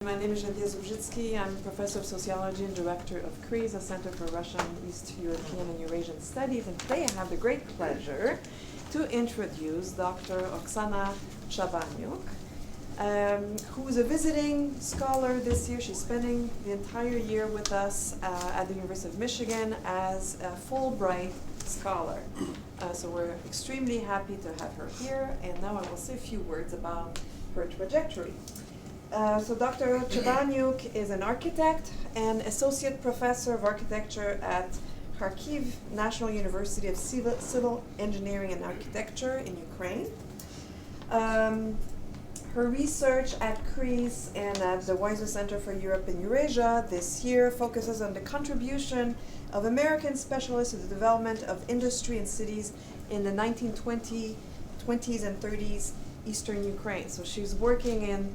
My name is Geneviève Zubzitsky. I'm professor of sociology and director of CREES, a Center for Russian, East European, and Eurasian Studies. And today I have the great pleasure to introduce Dr. Oksana Chabanyuk, who is a visiting scholar this year. She's spending the entire year with us at the University of Michigan as a Fulbright scholar. So we're extremely happy to have her here. And now I will say a few words about her trajectory. So Dr. Chabanyuk is an architect and associate professor of architecture at Kharkiv National University of Civil Engineering and Architecture in Ukraine. Her research at CREES and at the Weiser Center for Europe and Eurasia this year focuses on the contribution of American specialists to the development of industry and cities in the 1920s and 30s Eastern Ukraine. So she's working in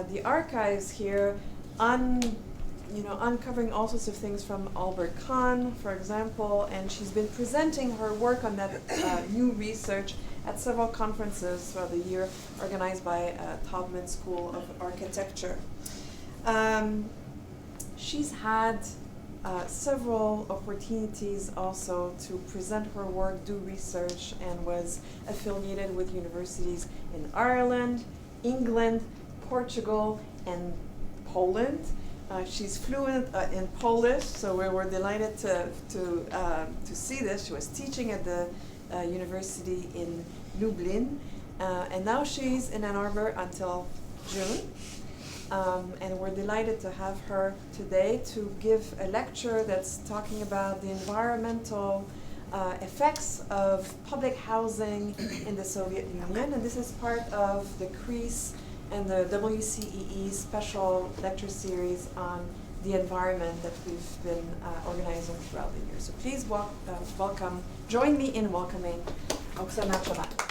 the archives here uncovering all sorts of things from Albert Kahn, for example, and she's been presenting her work on that new research at several conferences throughout the year organized by Taubman School of Architecture. She's had several opportunities also to present her work, do research, and was affiliated with universities in Ireland, England, Portugal, and Poland. She's fluent in Polish, so we were delighted to see this. She was teaching at the university in Lublin, and now she's in Ann Arbor until June. And we're delighted to have her today to give a lecture that's talking about the environmental effects of public housing in the Soviet Union. And this is part of the CREES and the WCEE special lecture series on the environment that we've been organizing throughout the year. So please join me in welcoming Oksana Chabanyuk.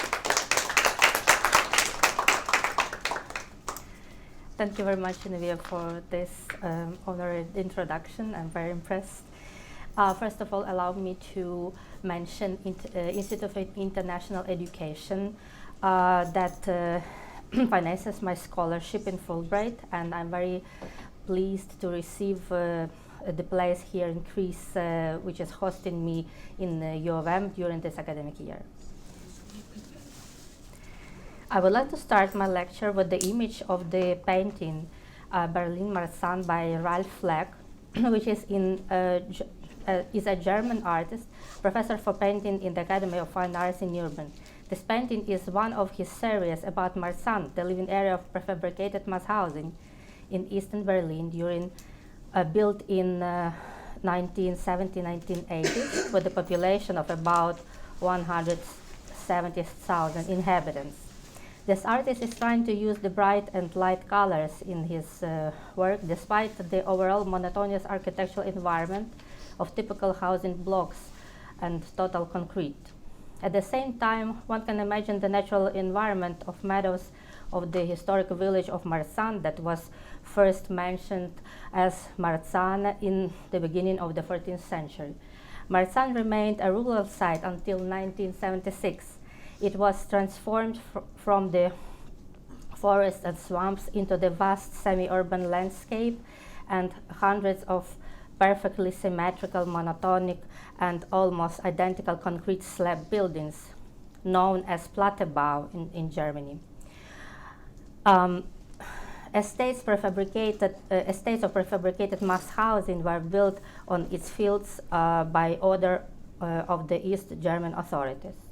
Thank you very much, Geneviève, for this honored introduction. I'm very impressed. First of all, allow me to mention Institute of International Education that finances my scholarship in Fulbright, and I'm very pleased to receive the place here in CREES, which is hosting me in U of M during this academic year. I would like to start my lecture with the image of the painting Berlin Marzahn by Ralph Fleck, which is is a German artist, professor for painting in the Academy of Fine Arts in Nuremberg. This painting is one of his series about Marzahn, the living area of prefabricated mass housing in Eastern Berlin built in 1970-1980 with a population of about 170,000 inhabitants. This artist is trying to use the bright and light colors in his work despite the overall monotonous architectural environment of typical housing blocks and total concrete. At the same time, one can imagine the natural environment of meadows of the historic village of Marzahn that was first mentioned as Marzahn in the beginning of the 14th century. Marzahn remained a rural site until 1976. It was transformed from the forests and swamps into the vast semi-urban landscape, and hundreds of perfectly symmetrical, monotonic, and almost identical concrete slab buildings, known as Plattenbau in Germany. Estates of prefabricated mass housing were built on its fields by order of the East German authorities.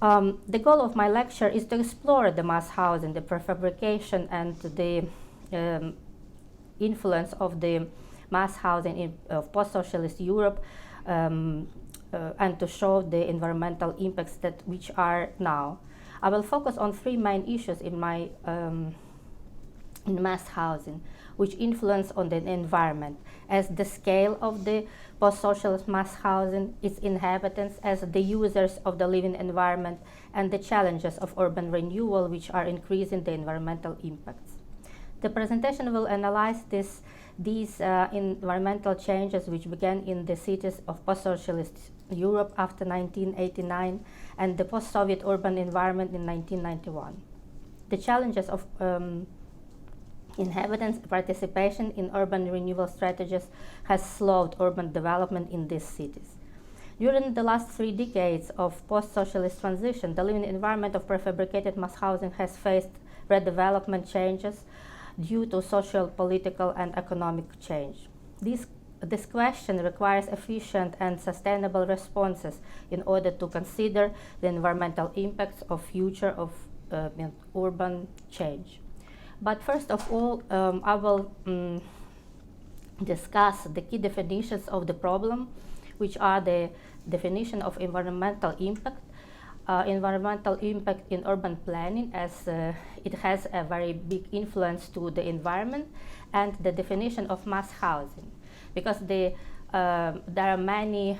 The goal of my lecture is to explore the mass housing, the prefabrication, and the influence of the mass housing of post-socialist Europe, and to show the environmental impacts which are now. I will focus on three main issues in my in mass housing, which influence on the environment, as the scale of the post-socialist mass housing, its inhabitants as the users of the living environment, and the challenges of urban renewal, which are increasing the environmental impacts. The presentation will analyze these environmental changes which began in the cities of post-socialist Europe after 1989 and the post-Soviet urban environment in 1991. The challenges of Inhabitants' participation in urban renewal strategies has slowed urban development in these cities. During the last 3 decades of post-socialist transition, the living environment of prefabricated mass housing has faced redevelopment changes due to social, political, and economic change. This question requires efficient and sustainable responses in order to consider the environmental impacts of future of urban change. But first of all, I will discuss the key definitions of the problem, which are the definition of environmental impact. Environmental impact in urban planning, as it has a very big influence to the environment, and the definition of mass housing, because there are many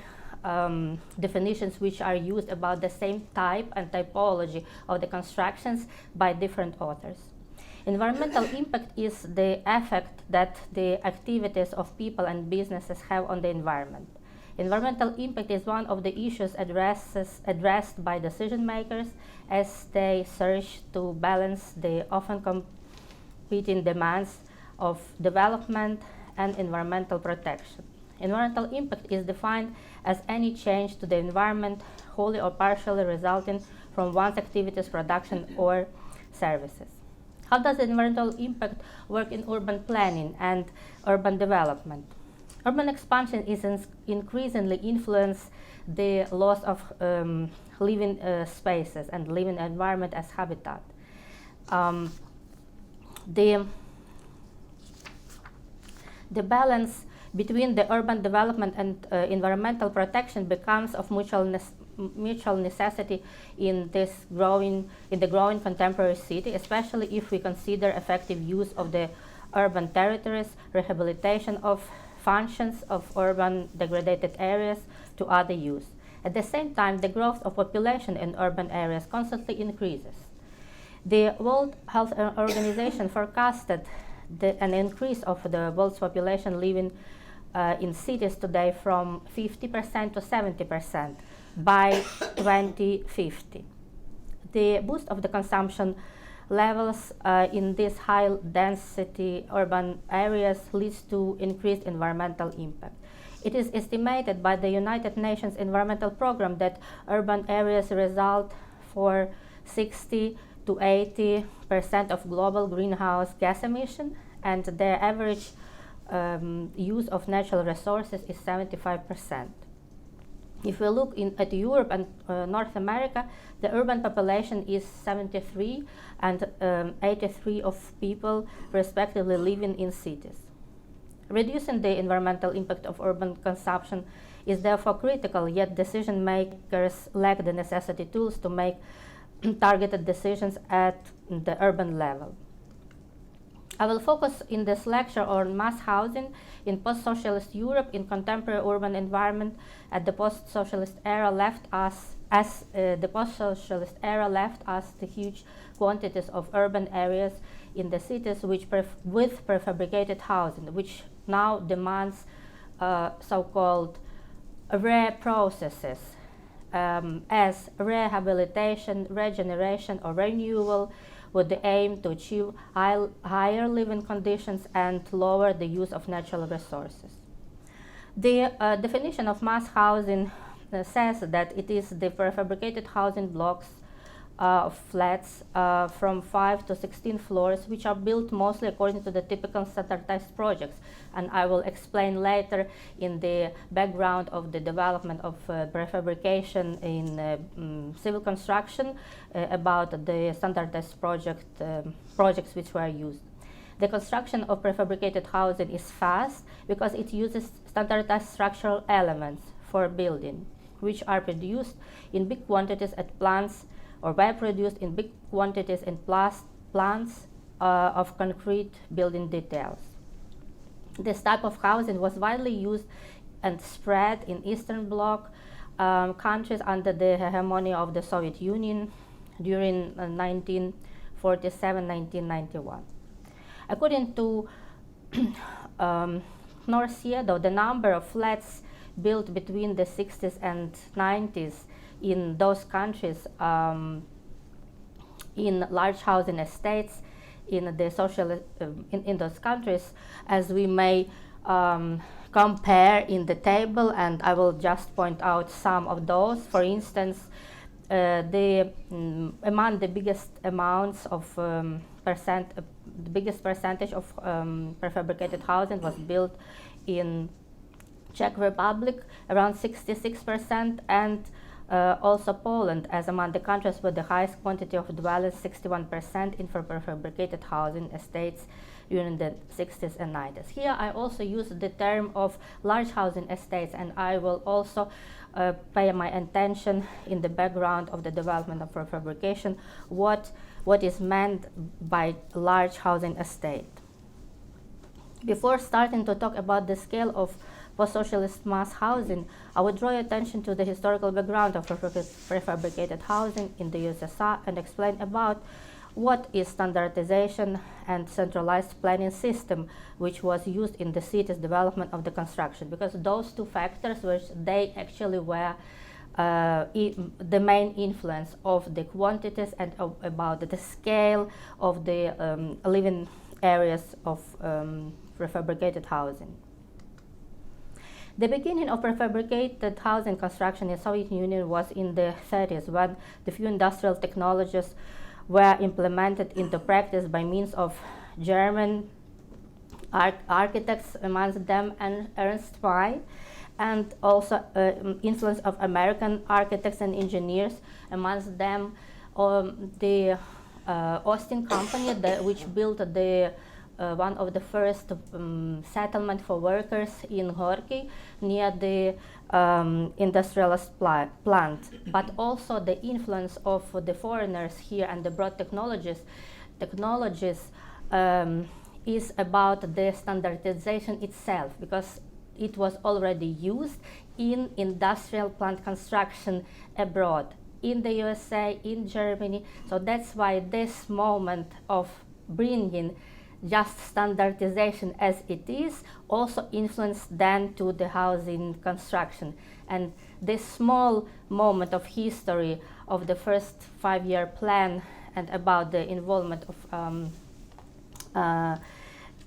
definitions which are used about the same type and typology of the constructions by different authors. Environmental impact is the effect that the activities of people and businesses have on the environment. Environmental impact is one of the issues addressed by decision makers as they search to balance the often competing demands of development and environmental protection. Environmental impact is defined as any change to the environment, wholly or partially resulting from one's activities, production, or services. How does environmental impact work in urban planning and urban development? Urban expansion is increasingly influence the loss of living spaces and living environment as habitat. The balance between the urban development and environmental protection becomes of mutual necessity in the growing contemporary city, especially if we consider effective use of the urban territories, rehabilitation of functions of urban degraded areas to other use. At the same time, the growth of population in urban areas constantly increases. The World Health Organization forecasted an increase of the world's population living in cities today from 50% to 70% by 2050. The boost of the consumption levels in these high-density urban areas leads to increased environmental impact. It is estimated by the United Nations Environmental Programme that urban areas result for 60 to 80% of global greenhouse gas emission, and their average use of natural resources is 75%. If we look at Europe and North America, the urban population is 73 and 83 of people respectively living in cities. Reducing the environmental impact of urban consumption is therefore critical, yet decision makers lack the necessary tools to make targeted decisions at the urban level. I will focus in this lecture on mass housing in post-socialist Europe in contemporary urban environment. At the post-socialist era left us the huge quantities of urban areas in the cities with prefabricated housing, which now demands so-called rare processes as rehabilitation, regeneration, or renewal, with the aim to achieve higher living conditions and lower the use of natural resources. The definition of mass housing says that it is the prefabricated housing blocks of flats from 5 to 16 floors, which are built mostly according to the typical standardized projects. And I will explain later in the background of the development of prefabrication in civil construction about the standardized projects which were used. The construction of prefabricated housing is fast because it uses standardized structural elements for building, which are produced in big quantities at plants or were produced in big quantities in plants of concrete building details. This type of housing was widely used and spread in Eastern Bloc countries under the hegemony of the Soviet Union during 1947-1991. According to Norciedo, the number of flats built between the 60s and 90s in those countries in large housing estates in the in those countries, as we may compare in the table, and I will just point out some of those. For instance, among the biggest amounts of the biggest percentage of prefabricated housing was built in Czech Republic, around 66%, and also Poland, as among the countries with the highest quantity of dwellers, 61% in prefabricated housing estates during the 60s and 90s. Here I also use the term of large housing estates, and I will also pay my attention in the background of the development of prefabrication, what is meant by large housing estate. Before starting to talk about the scale of post-socialist mass housing, I would draw your attention to the historical background of prefabricated housing in the USSR and explain about what is standardization and centralized planning system which was used in the city's development of the construction, because those two factors, which they actually were the main influence of the quantities and about the scale of the living areas of prefabricated housing. The beginning of prefabricated housing construction in the Soviet Union was in the 30s, when the few industrial technologies were implemented into practice by means of German architects, amongst them and Ernst May, and also influence of American architects and engineers, amongst them the Austin company, which built the one of the first settlement for workers in Kharkiv near the industrialist plant, but also the influence of the foreigners here and the broad technologies is about the standardization itself, because it was already used in industrial plant construction abroad, in the USA, in Germany. So that's why this moment of bringing just standardization as it is also influenced then to the housing construction. And this small moment of history of the first 5-year plan and about the involvement of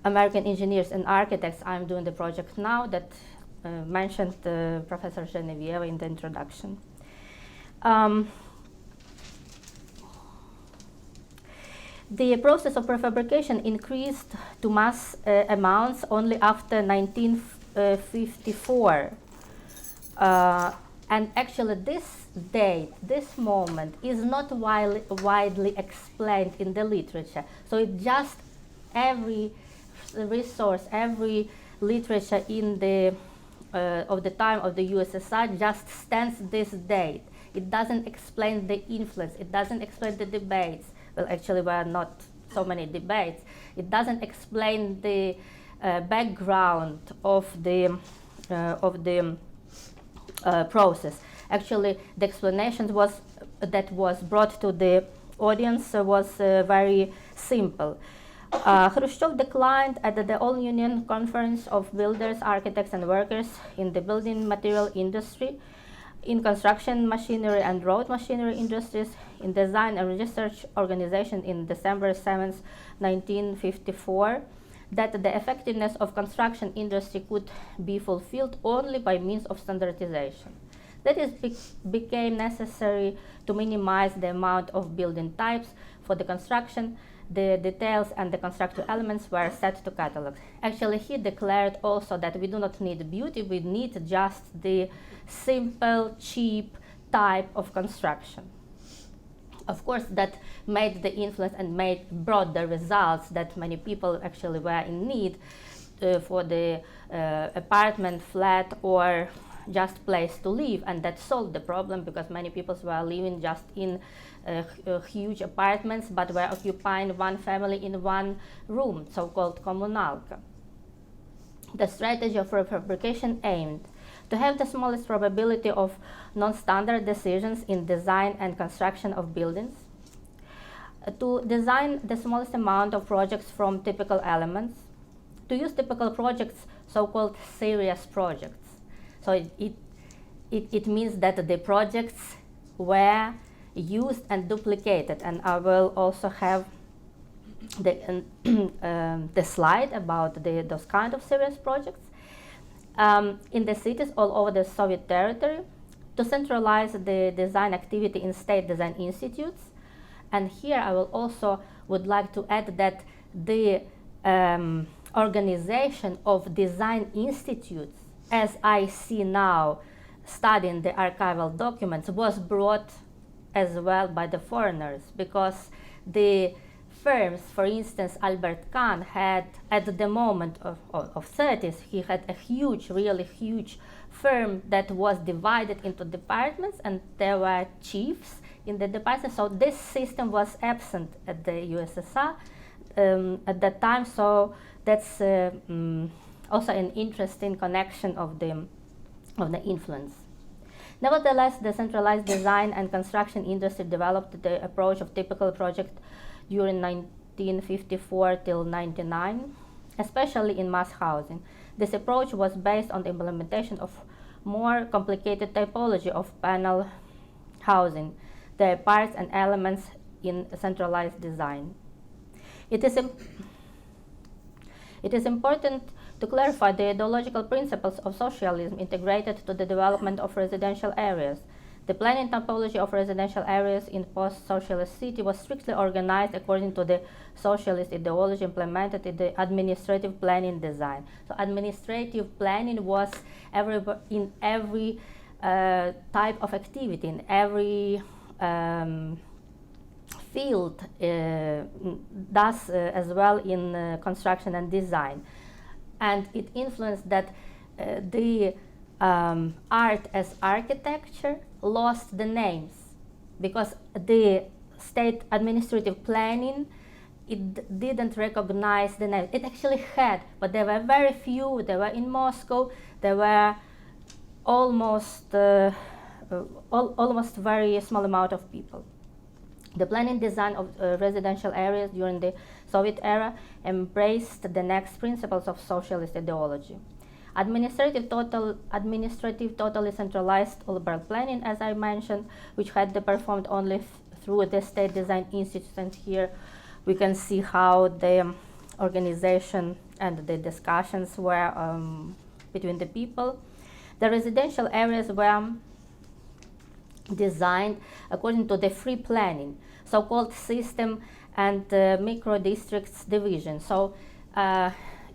American engineers and architects, I'm doing the project now that mentioned Professor Genevieve in the introduction. The process of prefabrication increased to mass amounts only after 1954. And actually this date, this moment, is not widely explained in the literature. So it just every resource, every literature in the of the time of the USSR just stands this date. It doesn't explain the influence, it doesn't explain the debates. Well, actually, there are not so many debates. It doesn't explain the background of the process. Actually, the explanation that was brought to the audience was very simple. Khrushchev declined at the All-Union Conference of Builders, Architects and Workers in the building material industry, in construction machinery and road machinery industries, in design and research organization in December 7, 1954, that the effectiveness of construction industry could be fulfilled only by means of standardization. That is became necessary to minimize the amount of building types for the construction. The details and the constructive elements were set to catalogs. Actually, he declared also that we do not need beauty, we need just the simple, cheap type of construction. Of course, that made the influence and brought the results that many people actually were in need for the apartment, flat, or just place to live, and that solved the problem, because many people were living just in huge apartments but were occupying one family in one room, so-called kommunalka. The strategy of prefabrication aimed to have the smallest probability of non-standard decisions in design and construction of buildings, to design the smallest amount of projects from typical elements, to use typical projects, so-called serious projects. So it means that the projects were used and duplicated, and I will also have the slide about those kind of serious projects in the cities all over the Soviet territory, to centralize the design activity in state design institutes. And here I will also would like to add that the organization of design institutes, as I see now studying the archival documents, was brought as well by the foreigners, because the firms, for instance, Albert Kahn had, at the moment of 30s, he had a huge, really huge firm that was divided into departments, and there were chiefs in the departments. So this system was absent at the USSR at that time. So that's also an interesting connection of the influence. Nevertheless, the centralized design and construction industry developed the approach of typical project during 1954 till 99, especially in mass housing. This approach was based on the implementation of more complicated typology of panel housing, their parts and elements in centralized design. It is important to clarify the ideological principles of socialism integrated to the development of residential areas. The planning typology of residential areas in post-socialist city was strictly organized according to the socialist ideology implemented in the administrative planning design. So administrative planning was in every type of activity, in every field, thus as well in construction and design. And it influenced that the art as architecture lost the names, because the state administrative planning, it didn't recognize the names. It actually had, but there were very few. There were in Moscow. There were almost very small amount of people. The planning design of residential areas during the Soviet era embraced the next principles of socialist ideology. Administrative totally centralized urban planning, as I mentioned, which had to be performed only through the state design institutes. And here we can see how the organization and the discussions were between the people. The residential areas were designed according to the free planning, so-called system and micro-districts division. So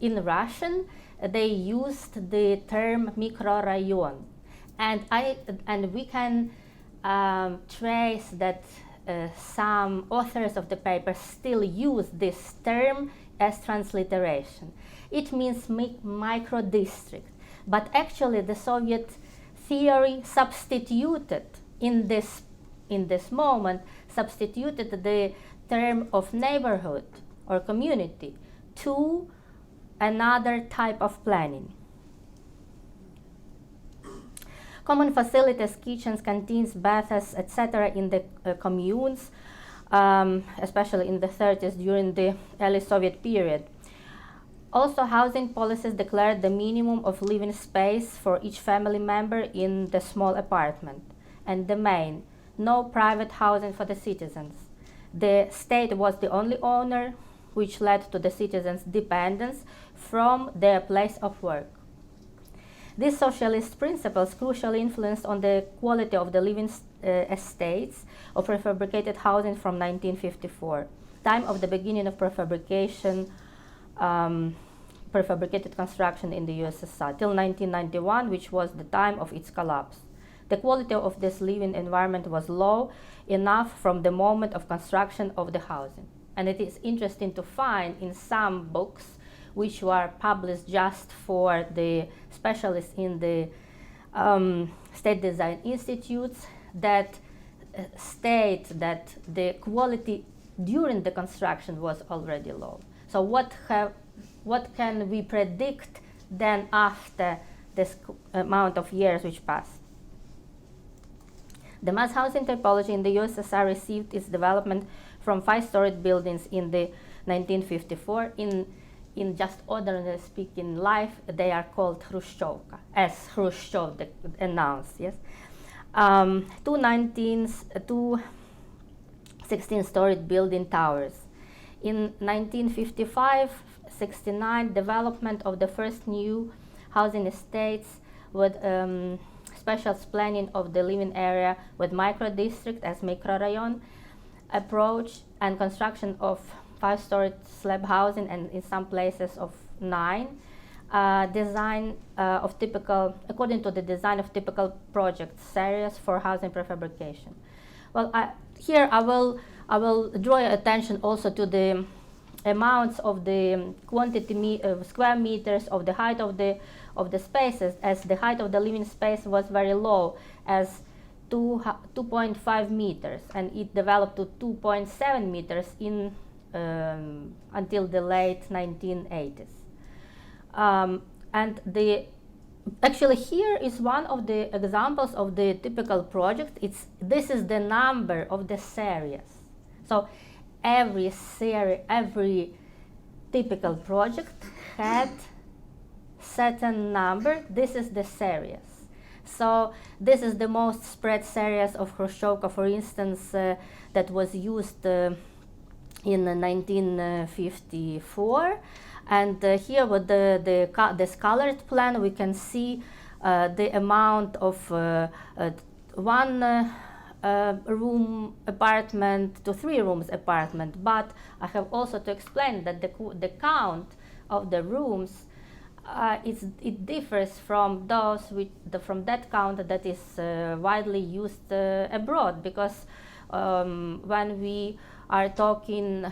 in Russian, they used the term mikrorayon, and we can trace that some authors of the paper still use this term as transliteration. It means micro-district, but actually the Soviet theory substituted in this moment substituted the term of neighborhood or community to another type of planning. Common facilities, kitchens, canteens, baths, etc. in the communes, especially in the 30s during the early Soviet period. Also, housing policies declared the minimum of living space for each family member in the small apartment. And the main, no private housing for the citizens. The state was the only owner, which led to the citizens' dependence from their place of work. These socialist principles crucially influenced on the quality of the living estates of prefabricated housing from 1954, time of the beginning of prefabrication, prefabricated construction in the USSR, till 1991, which was the time of its collapse. The quality of this living environment was low enough from the moment of construction of the housing. And it is interesting to find in some books which were published just for the specialists in the state design institutes that state that the quality during the construction was already low. So what can we predict then after this amount of years which passed? The mass housing typology in the USSR received its development from 5-storied buildings in the 1954. In just ordinary speaking life, they are called Khrushchevka, as Khrushchev announced. Yes, two 16-storied building towers. In 1955-69, development of the first new housing estates with special planning of the living area with micro-district as microrayon approach, and construction of 5-story slab housing, and in some places of 9. Design of typical, according to the design of typical project areas for housing prefabrication. Well, here I will draw your attention also to the amounts of the quantity square meters of the height of the spaces, as the height of the living space was very low, as 2.5 meters, and it developed to 2.7 meters in until the late 1980s. And actually here is one of the examples of the typical project. This is the number of the series. So every typical project had certain number. This is the series. So this is the most spread series of Khrushchevka, for instance, that was used in 1954. And here with this colored plan, we can see the amount of one room apartment to 3 rooms apartment. But I have also to explain that the count of the rooms it differs from those from that count that is widely used abroad, because when we are talking,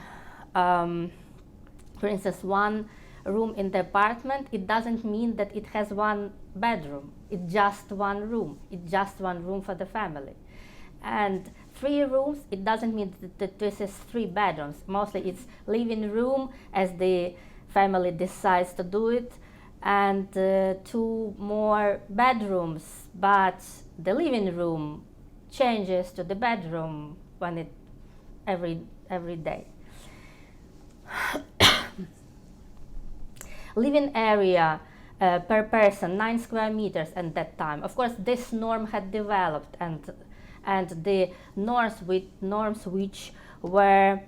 for instance, 1 room in the apartment, it doesn't mean that it has 1 bedroom. It's just 1 room. It's just 1 room for the family. And 3 rooms, it doesn't mean that this is 3 bedrooms. Mostly it's living room as the family decides to do it, and 2 more bedrooms, but the living room changes to the bedroom when every day. Living area per person, 9 square meters at that time. Of course, this norm had developed, and the norms which were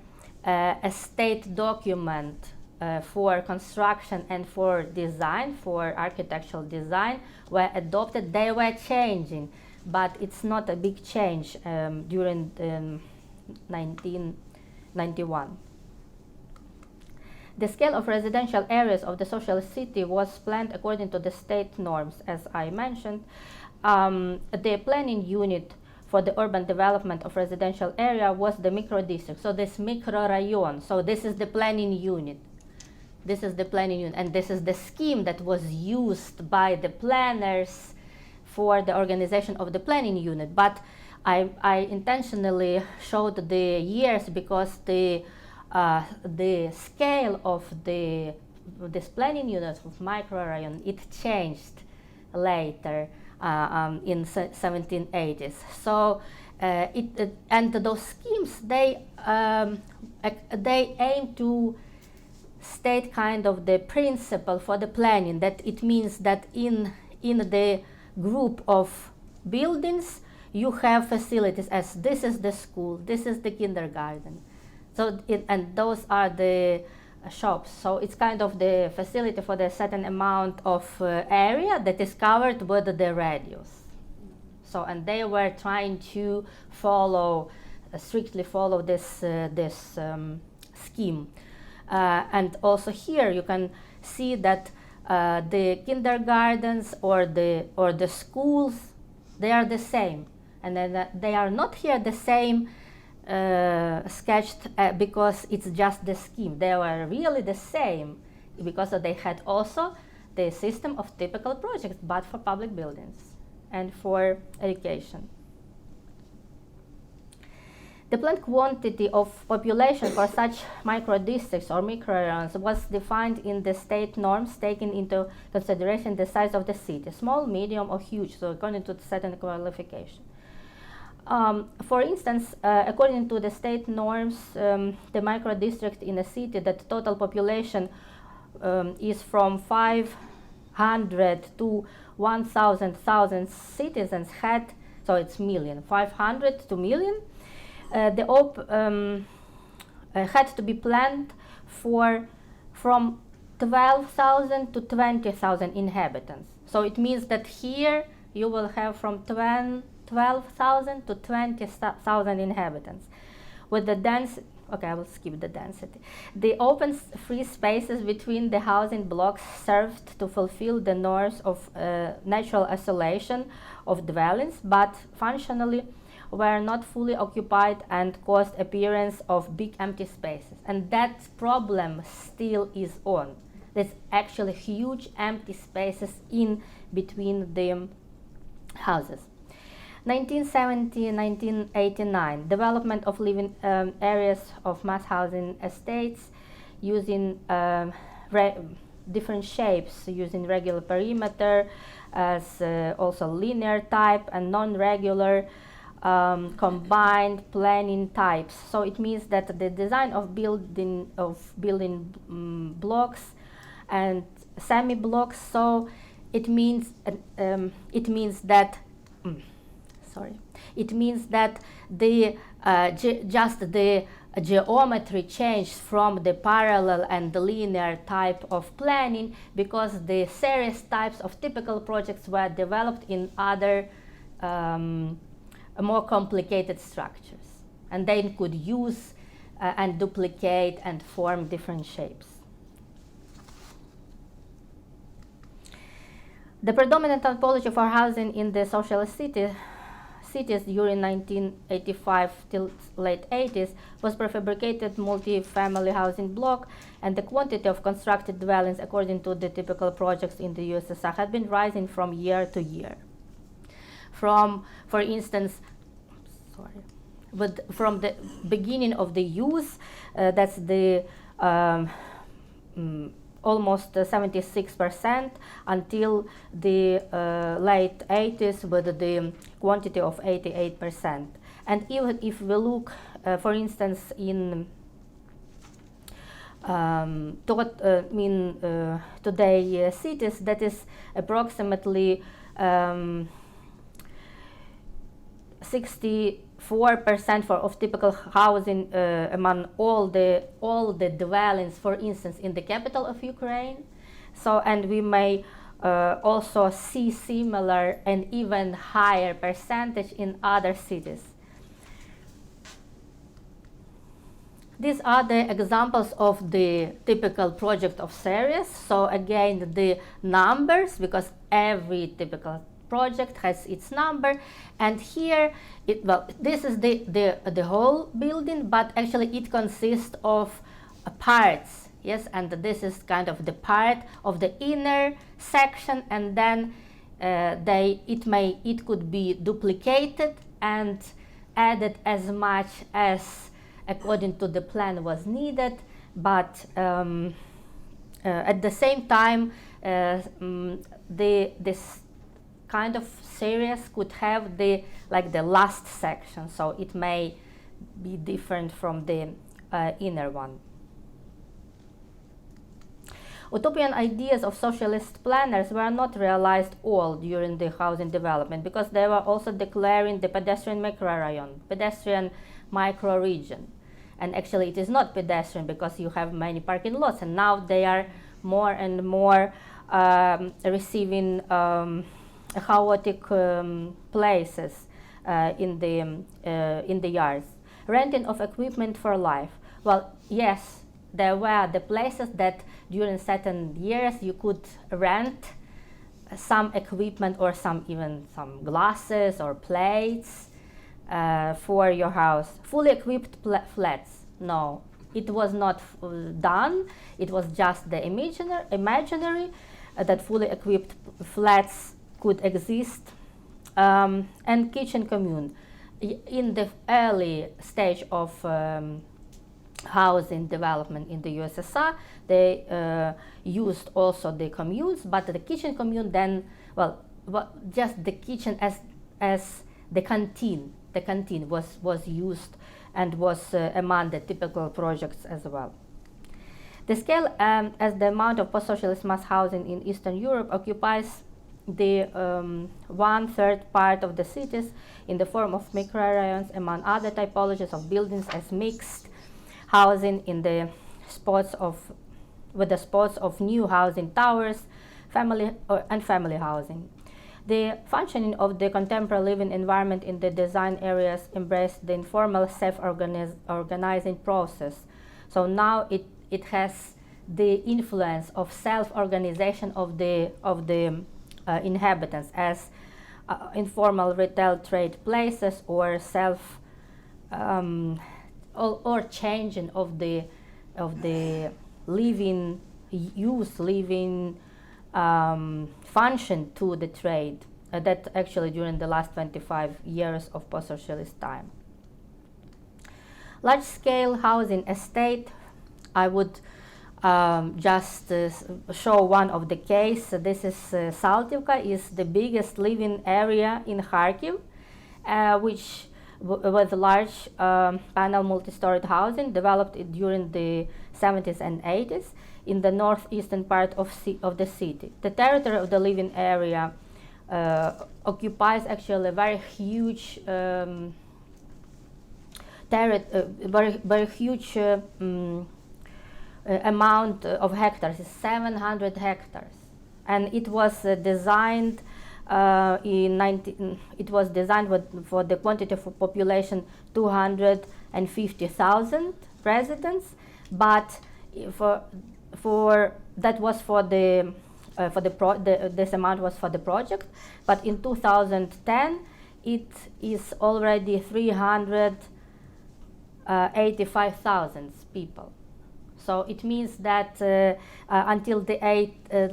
a state document for construction and for design, for architectural design, were adopted. They were changing, but it's not a big change during 1991. The scale of residential areas of the socialist city was planned according to the state norms, as I mentioned. The planning unit for the urban development of residential area was the micro-district, so this microrayon. So this is the planning unit. This is the planning unit, and this is the scheme that was used by the planners for the organization of the planning unit. But I intentionally showed the years because the scale of this planning unit of microrayon, it changed later in 1780s. So and those schemes, they aim to state kind of the principle for the planning, that it means that in the group of buildings you have facilities, as this is the school, this is the kindergarten. So and those are the shops. So it's kind of the facility for the certain amount of area that is covered with the radius. So, and they were trying to strictly follow this scheme. And also here you can see that the kindergartens or the schools, they are the same, and then they are not here the same sketched because it's just the scheme. They were really the same because they had also the system of typical projects, but for public buildings and for education. The planned quantity of population for such micro-districts or microrayons was defined in the state norms, taking into consideration the size of the city, small, medium, or huge, so according to certain qualification. For instance, according to the state norms, the micro-district in a city that total population is from 500 to 1,000 citizens had, so it's million, 500 to million. The had to be planned for from 12,000 to 20,000 inhabitants. So it means that here you will have from 12,000 to 20,000 inhabitants. With the density, okay, I will skip the density. The open free spaces between the housing blocks served to fulfill the norms of natural isolation of dwellings, but functionally were not fully occupied and caused appearance of big empty spaces. And that problem still is on. There's actually huge empty spaces in between the houses. 1970-1989, development of living areas of mass housing estates using different shapes, using regular perimeter as also linear type and non-regular combined planning types. So it means that the design of building blocks and semi-blocks. So it means that the just the geometry changed from the parallel and the linear type of planning, because the series types of typical projects were developed in other more complicated structures, and they could use and duplicate and form different shapes. The predominant typology for housing in the socialist cities during 1985 till late 80s was prefabricated multi-family housing block, and the quantity of constructed dwellings according to the typical projects in the USSR had been rising from year to year. From, for instance, from the beginning of the use, that's the almost 76% until the late 80s with the quantity of 88%. And even if we look, for instance, in today cities, that is approximately 64% of typical housing among all the dwellings, for instance, in the capital of Ukraine. So, and we may also see similar and even higher percentage in other cities. These are the examples of the typical project of series. So again, the numbers, because every typical project has its number, and here this is the whole building, but actually it consists of parts, yes, and this is kind of the part of the inner section, and then it could be duplicated and added as much as according to the plan was needed, but at the same time this kind of series could have the last section, so it may be different from the inner one. Utopian ideas of socialist planners were not realized all during the housing development, because they were also declaring the pedestrian microrayon, pedestrian microregion. And actually it is not pedestrian, because you have many parking lots, and now they are more and more receiving chaotic places in the yards. Renting of equipment for life. Well, yes, there were the places that during certain years you could rent some equipment or even some glasses or plates for your house. Fully equipped flats, no, it was not done. It was just the imaginary that fully equipped flats could exist. And kitchen commune. In the early stage of housing development in the USSR, they used also the communes, but the kitchen commune then, just the kitchen as the canteen. The canteen was used and was among the typical projects as well. The scale as the amount of post-socialist mass housing in Eastern Europe occupies the 1/3 part of the cities in the form of microrayons, among other typologies of buildings as mixed housing in the spots of new housing towers, and family housing. The functioning of the contemporary living environment in the design areas embraced the informal self-organizing process. So now it has the influence of self-organization of the inhabitants as informal retail trade places or or changing of the living function to the trade. That actually during the last 25 years of post-socialist time. Large-scale housing estate, I would just show one of the case. This is Saltivka, is the biggest living area in Kharkiv, which with large panel multi-storied housing developed during the 70s and 80s in the northeastern part of the city. The territory of the living area occupies actually a very huge amount of hectares, 700 hectares, and it was designed it was designed for the quantity of population 250,000 residents, but that was this amount was for the project, but in 2010 it is already 385,000 people. So it means that until the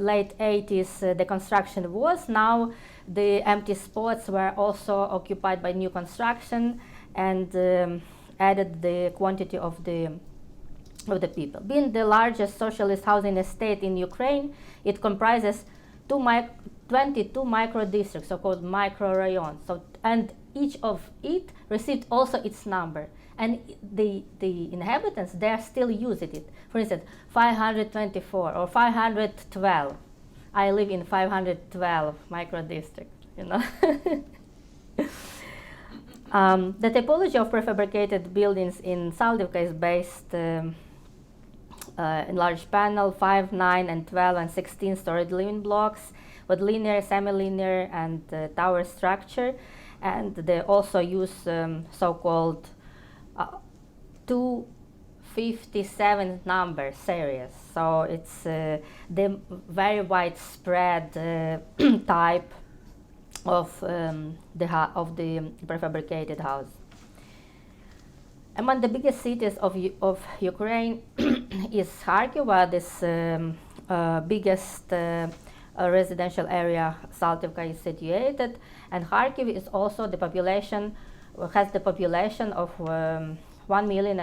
late 80s the construction was. Now the empty spots were also occupied by new construction and added the quantity of the people. Being the largest socialist housing estate in Ukraine, it comprises 22 micro districts, so-called micro rayons. So, and each of it received also its number. And the inhabitants, they are still using it. For instance, 524 or 512. I live in 512 micro district, you know. The typology of prefabricated buildings in Saldivka is based in large panel, 5, 9, and 12, and 16 storied living blocks with linear, semi-linear, and tower structure. And they also use so-called 257 number series. So it's the very widespread type of the prefabricated house. Among the biggest cities of Ukraine is Kharkiv, where this biggest residential area, Saltivka, is situated, and Kharkiv is also has the population of 1.5 million,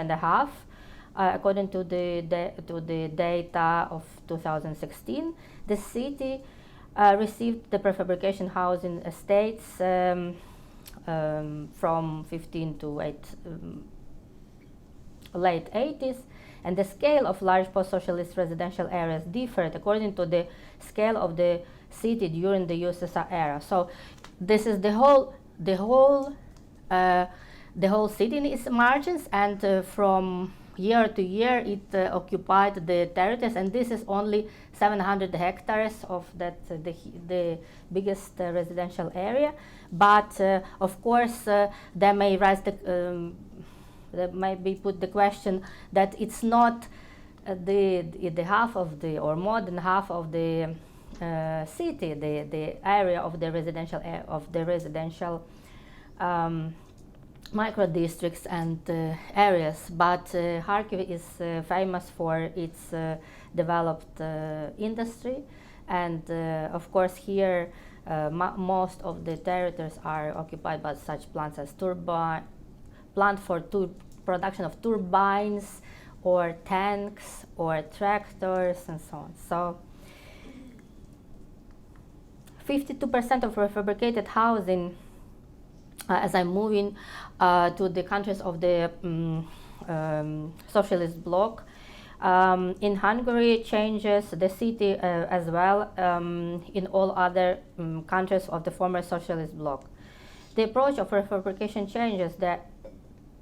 according to the data of 2016. The city received the prefabrication housing estates from 15 to late 80s, and the scale of large post-socialist residential areas differed according to the scale of the city during the USSR era. So this is the whole city in its margins, and from year to year it occupied the territories, and this is only 700 hectares of that the biggest residential area. But of course there may be put the question that it's not the half of the, or more than half of the city, the area of the residential micro districts and areas, but Kharkiv is famous for its developed industry, and of course here most of the territories are occupied by such plants as plant for production of turbines or tanks or tractors and so on. So 52% of prefabricated housing, as I'm moving to the countries of the socialist bloc. In Hungary, changes the city as well in all other countries of the former socialist bloc. The approach of prefabrication changes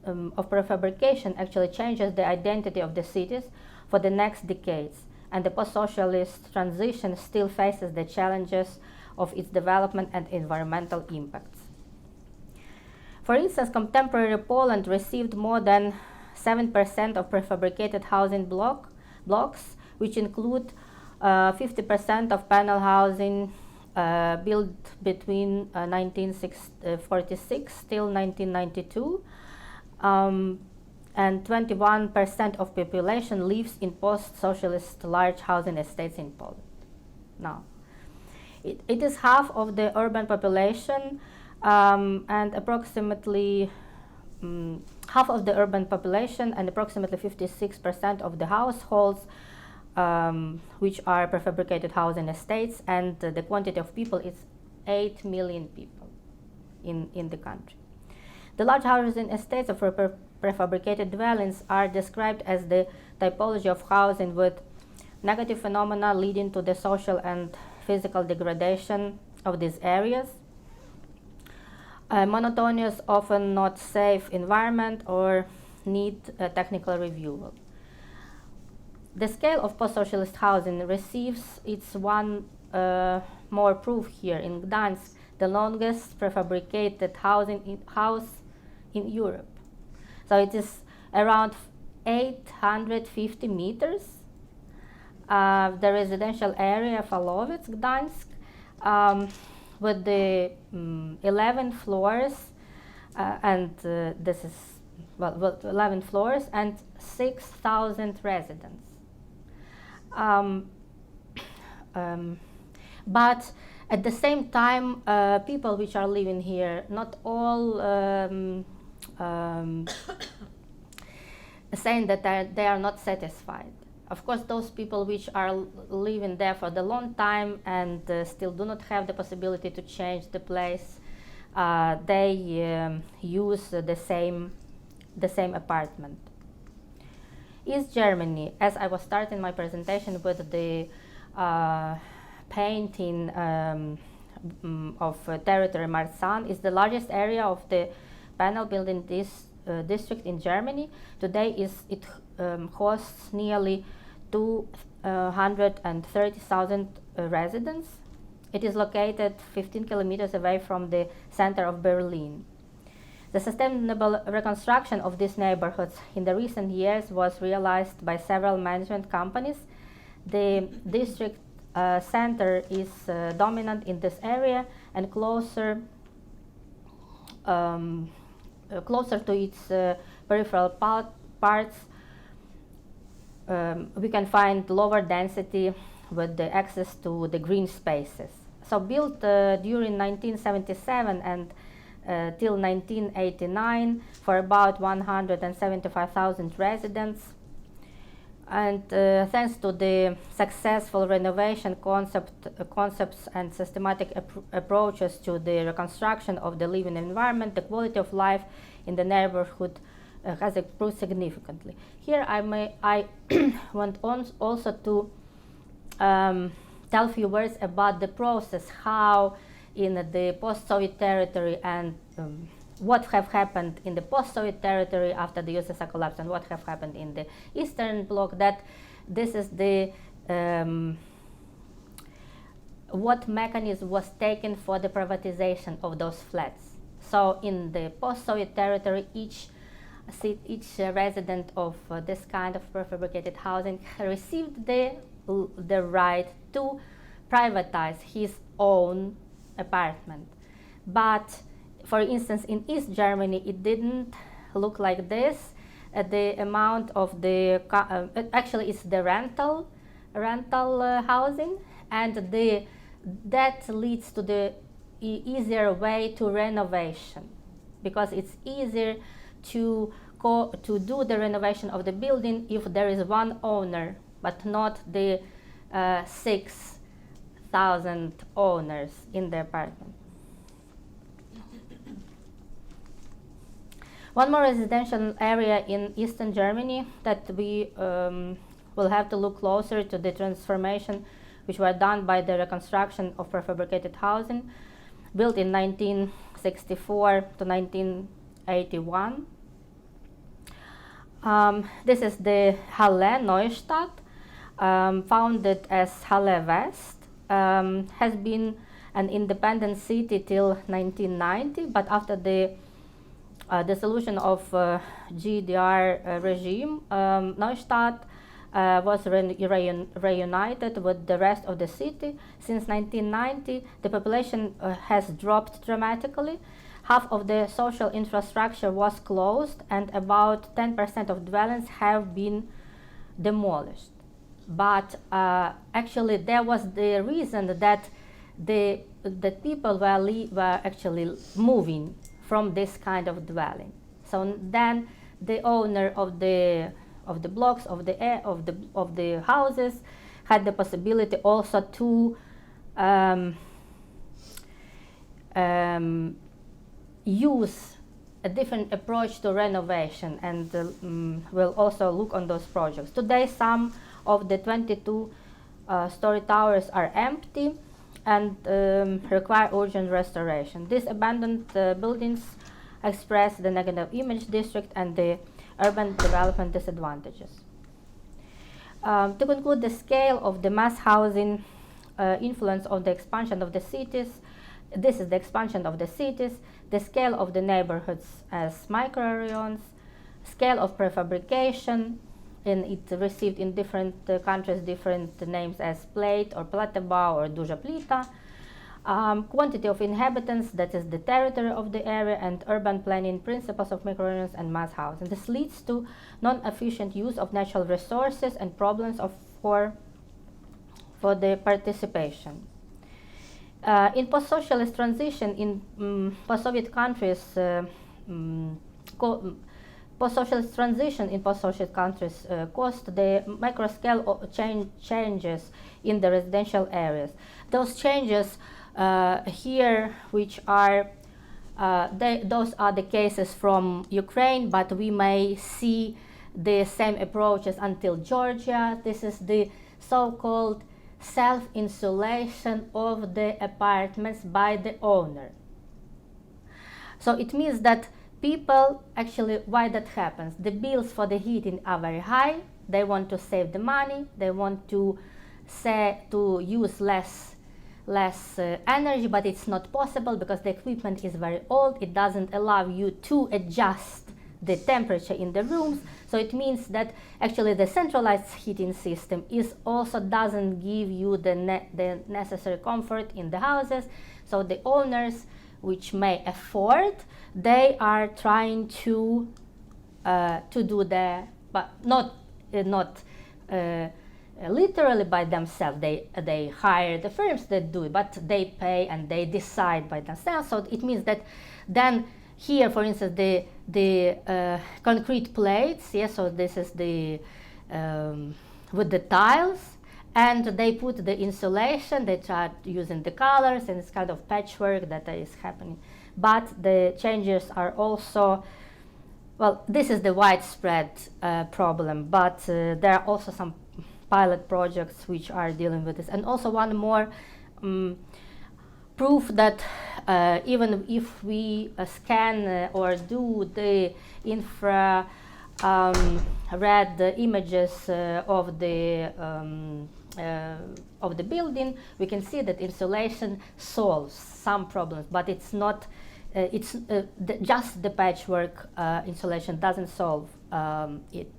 of prefabrication actually changes the identity of the cities for the next decades, and the post-socialist transition still faces the challenges of its development and environmental impacts. For instance, contemporary Poland received more than 7% of prefabricated housing blocks, which include 50% of panel housing built between 1946 till 1992, and 21% of population lives in post-socialist large housing estates in Poland. Now, it is half of the urban population, and approximately half of the urban population and approximately 56% of the households which are prefabricated housing estates, and the quantity of people is 8 million people in the country. The large housing estates of prefabricated dwellings are described as the typology of housing with negative phenomena leading to the social and physical degradation of these areas, a monotonous, often not safe environment, or need technical review. The scale of post-socialist housing receives its one more proof here in Gdańsk, the longest prefabricated house in Europe. So it is around 850 meters. The residential of Falowitz, Gdańsk, with the 11 floors, and this is 11 floors and 6,000 residents. But at the same time, people which are living here, not all saying that they are not satisfied. Of course, those people which are living there for the long time and still do not have the possibility to change the place, they use the same apartment. East Germany, as I was starting my presentation with the painting of territory Marzahn, is the largest area of the panel building district in Germany. Today it hosts nearly 230,000 residents. It is located 15 kilometers away from the center of Berlin. The sustainable reconstruction of these neighborhoods in the recent years was realized by several management companies. The district center is dominant in this area, and closer to its peripheral parts, we can find lower density with the access to the green spaces. So built during 1977 and till 1989 for about 175,000 residents. And thanks to the successful renovation concepts and systematic approaches to the reconstruction of the living environment, the quality of life in the neighborhood has improved significantly. Here I want also to tell a few words about the process, how in the post-Soviet territory and what have happened in the post-Soviet territory after the USSR collapse and what have happened in the Eastern Bloc, that this is the what mechanism was taken for the privatization of those flats. So in the post-Soviet territory, each resident of this kind of prefabricated housing received the right to privatize his own apartment. But for instance, in East Germany, it didn't look like this. The amount of the actually it's the rental housing, and that leads to the easier way to renovation, because it's easier to do the renovation of the building if there is one owner, but not the 6,000 owners in the apartment. One more residential area in Eastern Germany that we will have to look closer to the transformation which were done by the reconstruction of prefabricated housing, built in 1964 to 1981. This is the Halle Neustadt, founded as Halle West, has been an independent city till 1990, but after the dissolution of GDR regime, Neustadt was reunited with the rest of the city. Since 1990, the population has dropped dramatically. Half of the social infrastructure was closed, and about 10% of dwellings have been demolished. But actually, there was the reason that the people were actually moving from this kind of dwelling. So then the owner of the blocks of the houses had the possibility also to use a different approach to renovation, and we'll also look on those projects. Today, some of the 22-story towers are empty and require urgent restoration. These abandoned buildings express the negative image district and the urban development disadvantages. To conclude, the scale of the mass housing influence on the expansion of the cities. This is the expansion of the cities, the scale of the neighborhoods as microregions, scale of prefabrication, and it received in different countries different names as plate or plateba or duja plita. Quantity of inhabitants, that is the territory of the area, and urban planning principles of microregions and mass housing. This leads to non-efficient use of natural resources and problems for the participation. In post-socialist transition in post-Soviet countries, post-socialist transition in post-socialist countries caused the micro-scale changes in the residential areas. Those changes here, which are those are the cases from Ukraine, but we may see the same approaches until Georgia. This is the so-called self-insulation of the apartments by the owner. So it means that people actually, why that happens? The bills for the heating are very high. They want to save the money. They want to use less energy, but it's not possible because the equipment is very old. It doesn't allow you to adjust the temperature in the rooms. So it means that actually the centralized heating system also doesn't give you the necessary comfort in the houses. So the owners, which may afford, they are trying to do that, but not literally by themselves. They hire the firms that do it, but they pay and they decide by themselves. So it means that then here, for instance, the concrete plates, yes, so this is the with the tiles, and they put the insulation, they start using the colors, and it's kind of patchwork that is happening. But the changes are also, well, this is the widespread problem, but there are also some pilot projects which are dealing with this. And also one more proof that even if we scan or do the infrared images of the building, we can see that insulation solves some problems, but it's not. Just the patchwork insulation doesn't solve it.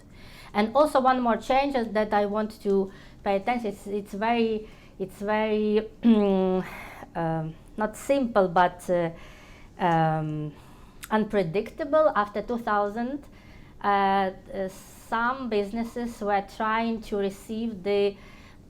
And also one more change that I want to pay attention. It's very not simple, but unpredictable. After 2000, some businesses were trying to receive the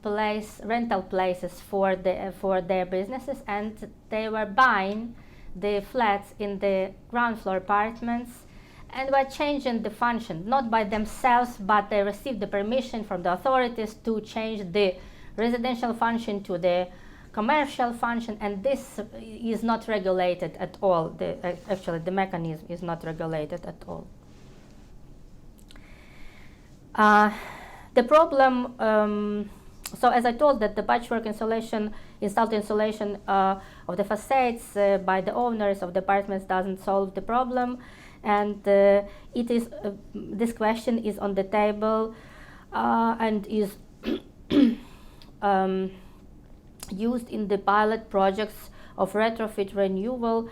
rental places for their businesses, and they were buying the flats in the ground floor apartments and were changing the function, not by themselves, but they received the permission from the authorities to change the residential function to the commercial function, and this is not regulated at all. Actually, the mechanism is not regulated at all. The problem So as I told, that the patchwork installed insulation of the facades by the owners of the apartments doesn't solve the problem, and this question is on the table and is used in the pilot projects of retrofit renewal,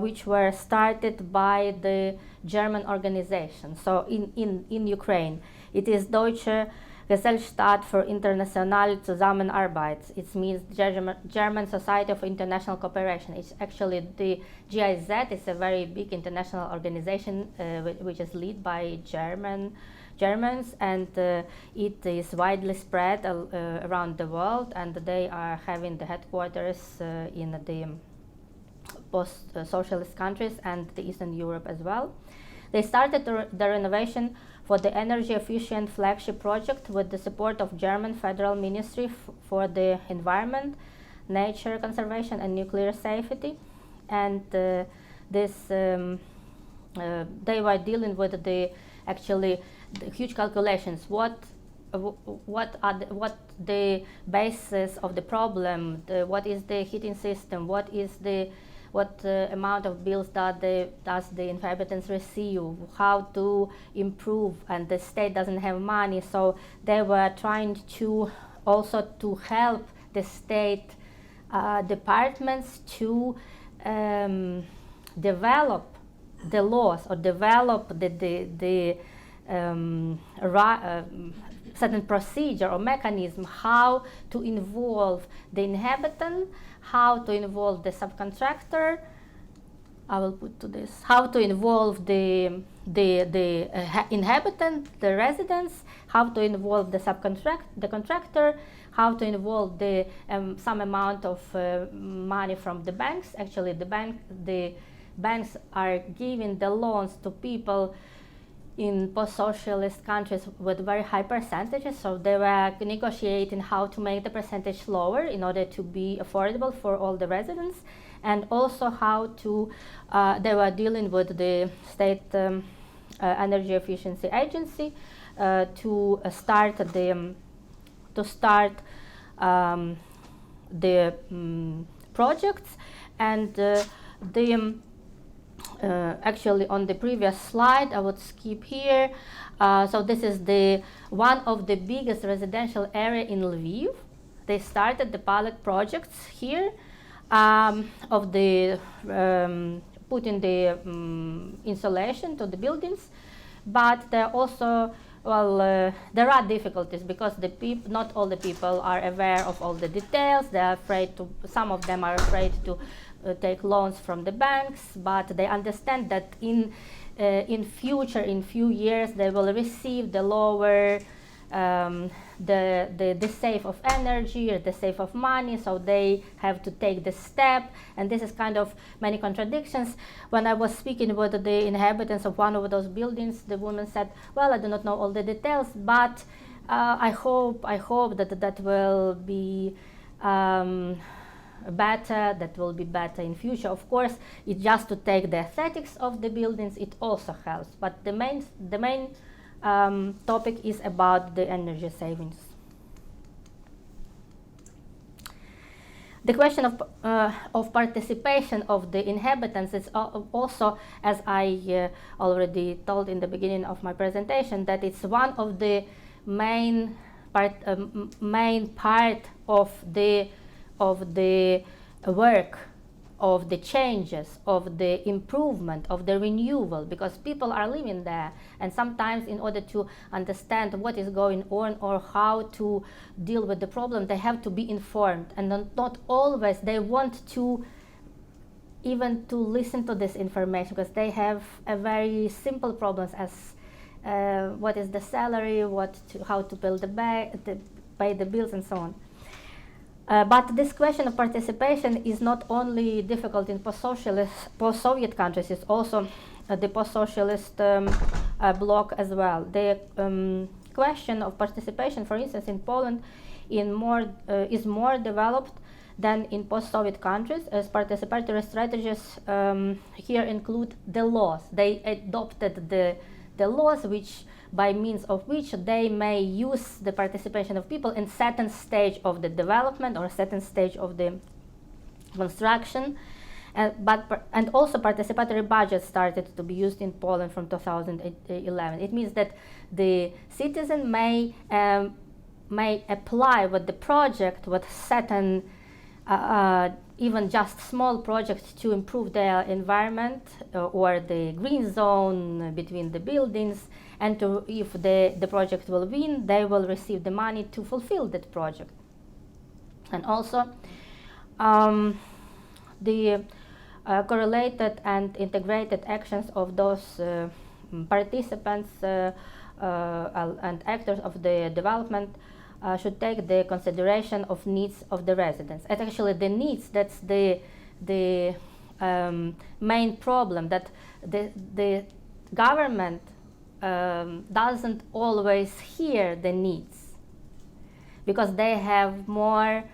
which were started by the German organization. So in Ukraine, it is Deutsche Gesellschaft für internationale Zusammenarbeit. It means German Society of International Cooperation. It's actually the GIZ. It's a very big international organization which is led by Germans, and it is widely spread around the world, and they are having the headquarters in the post-socialist countries and the Eastern Europe as well. They started the renovation for the energy efficient flagship project with the support of German Federal Ministry for the Environment, Nature Conservation and Nuclear Safety, and they were dealing with the huge calculations. What the basis of the problem? What is the heating system? What amount of bills does the inhabitants receive? How to improve? And the state doesn't have money, so they were trying to also to help the state departments to develop the laws or develop the certain procedure or mechanism how to involve the inhabitant, how to involve the subcontractor. I will put to this how to involve the inhabitant, the residents, how to involve the contractor, how to involve the some amount of money from the banks. Actually, the banks are giving the loans to people in post-socialist countries with very high percentages, so they were negotiating how to make the percentage lower in order to be affordable for all the residents, and also how to they were dealing with the state energy efficiency agency to start the projects, and actually on the previous slide, I would skip here. So this is one of the biggest residential area in Lviv. They started the pilot projects here of the putting the insulation to the buildings, but there also there are difficulties because not all the people are aware of all the details. They are afraid to. Some of them are afraid to take loans from the banks, but they understand that in few years they will receive the lower the save of energy or the save of money, so they have to take the step, and this is kind of many contradictions. When I was speaking with the inhabitants of one of those buildings, the woman said, well, I do not know all the details, but I hope that will be better, that will be better in future. Of course, it's just to take the aesthetics of the buildings, it also helps, but the main topic is about the energy savings. The question of participation of the inhabitants is also, as I already told in the beginning of my presentation, that it's one of the main part of the work, of the changes, of the improvement, of the renewal, because people are living there, and sometimes in order to understand what is going on or how to deal with the problem, they have to be informed, and not always they want to even to listen to this information, because they have a very simple problems as what is the salary, how to pay the bills, and so on. But this question of participation is not only difficult in post-Soviet countries, it's also the post-socialist bloc as well. The question of participation, for instance, in Poland is more developed than in post-Soviet countries, as participatory strategies here include the laws. They adopted the laws which by means of which they may use the participation of people in certain stage of the development or certain stage of the construction. And also participatory budgets started to be used in Poland from 2011. It means that the citizen may apply with the project with certain even just small projects to improve their environment or the green zone between the buildings, and if the project will win, they will receive the money to fulfill that project. And also the correlated and integrated actions of those participants and actors of the development should take the consideration of needs of the residents. And actually the needs, that's the main problem, that the government doesn't always hear the needs, because they have more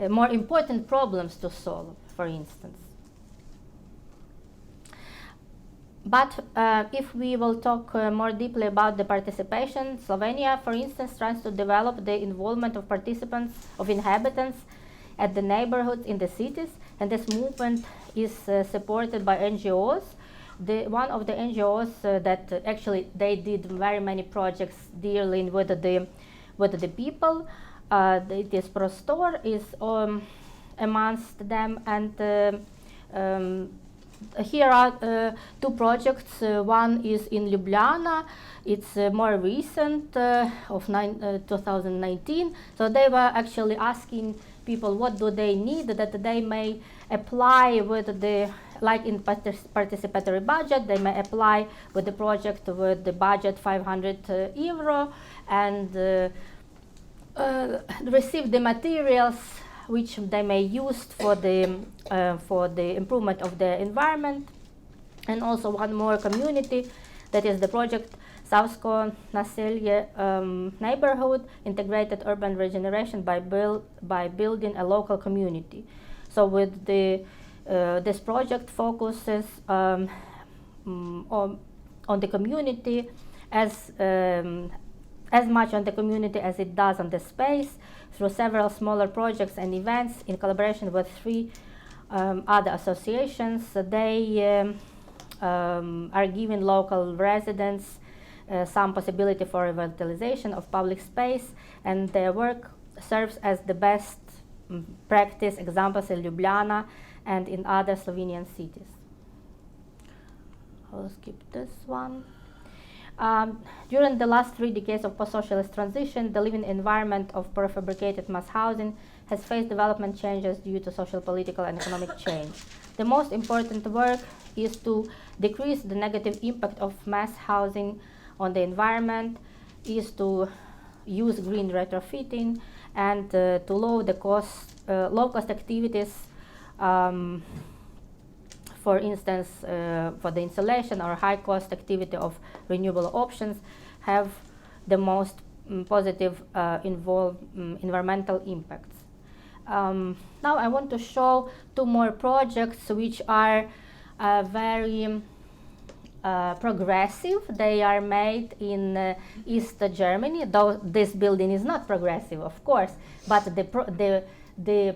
more important problems to solve, for instance. But if we will talk more deeply about the participation, Slovenia, for instance, tries to develop the involvement of participants, of inhabitants at the neighborhoods in the cities, and this movement is supported by NGOs. One of the NGOs that actually they did very many projects dealing with the people. It is Prostor is amongst them, and here are two projects. One is in Ljubljana. It's more recent, of 2019. So they were actually asking people what do they need that they may apply with the, like in participatory budget, they may apply with the project with the budget 500 euro and receive the materials which they may use for the improvement of the environment. And also one more community, that is the project Savsko Naselje neighborhood, integrated urban regeneration by building a local community. So with this project focuses on the community as much on the community as it does on the space, through several smaller projects and events in collaboration with 3 other associations. They are giving local residents some possibility for revitalization of public space, and their work serves as the best practice examples in Ljubljana and in other Slovenian cities. I'll skip this one. During the last 3 decades of post-socialist transition, the living environment of prefabricated mass housing has faced development changes due to social, political, and economic change. The most important work is to decrease the negative impact of mass housing on the environment, is to use green retrofitting, and to lower the low-cost activities, for instance, for the installation or high-cost activity of renewable options, have the most positive environmental impacts. Now I want to show 2 more projects which are very progressive. They are made in East Germany, though this building is not progressive, of course, but the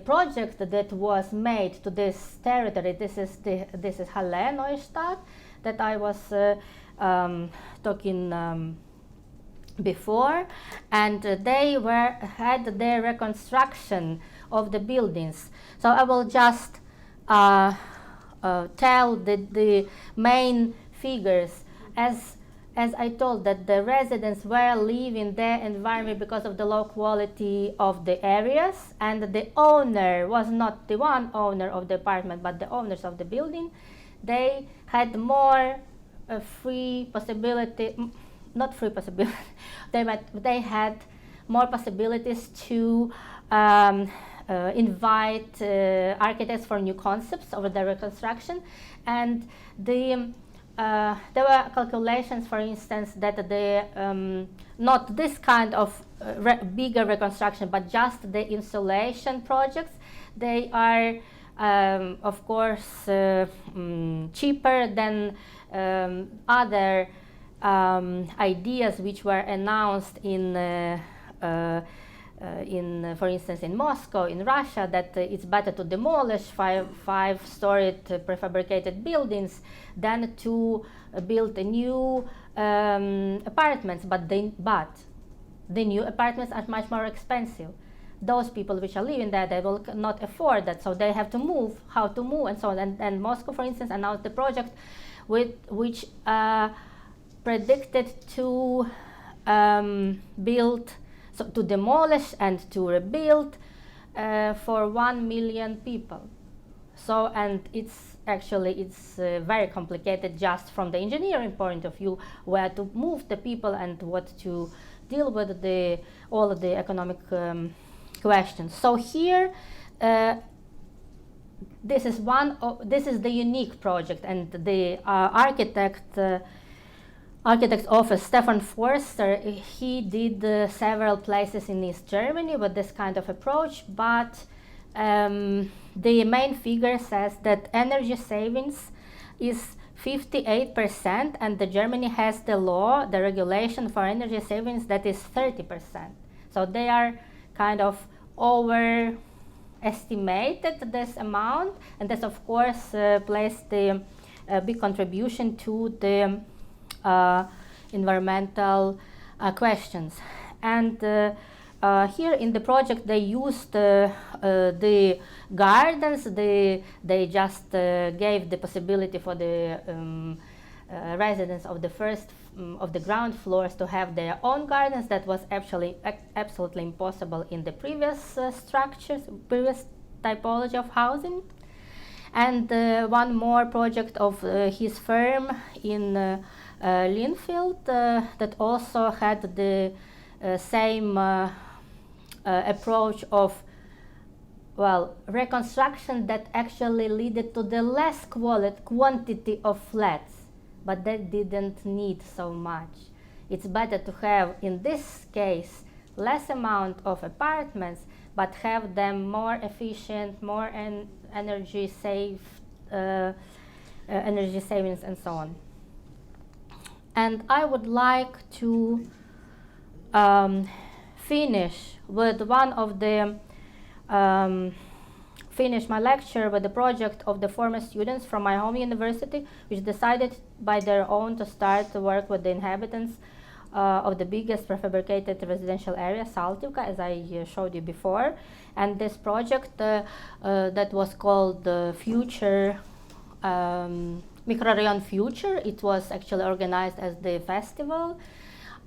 project that was made to this territory, this is Halle Neustadt, that I was talking before, and they had their reconstruction of the buildings. So I will just tell the main figures. As I told, that the residents were leaving their environment because of the low quality of the areas, and the owner was not the one owner of the apartment, but the owners of the building. They had more free possibility, not free possibility, they had more possibilities to invite architects for new concepts over the reconstruction. And there were calculations, for instance, that not this kind of bigger reconstruction, but just the insulation projects, they are of course, cheaper than other ideas which were announced for instance, in Moscow, in Russia, that it's better to demolish five-storied prefabricated buildings than to build a new apartments. But the new apartments are much more expensive. Those people which are living there, they will not afford that, so they have to move, how to move, and so on. And Moscow, for instance, announced the project which predicted to build, so to demolish and to rebuild for 1 million people. So, and it's very complicated just from the engineering point of view, where to move the people and what to deal with all of the economic questions. So here, this is the unique project, and the architect's office, Stefan Forster, he did several places in East Germany with this kind of approach, but the main figure says that energy savings is 58%, and the Germany has the law, the regulation for energy savings that is 30%. So they are kind of overestimated this amount, and this of course plays the big contribution to the environmental questions. And here in the project they used the gardens. They just gave the possibility for the residents of the of the ground floors to have their own gardens. That was actually absolutely impossible in the previous structures, previous typology of housing. And one more project of his firm in Linfield that also had the same approach of, well, reconstruction that actually led to the less quantity of flats, but that didn't need so much. It's better to have, in this case, less amount of apartments, but have them more efficient, more energy savings, and so on. And I would like to finish with one of the finish my lecture with the project of the former students from my home university, which decided by their own to start to work with the inhabitants of the biggest prefabricated residential area, Saltivka, as I showed you before. And this project that was called the Future, Microrayon Future, it was actually organized as the festival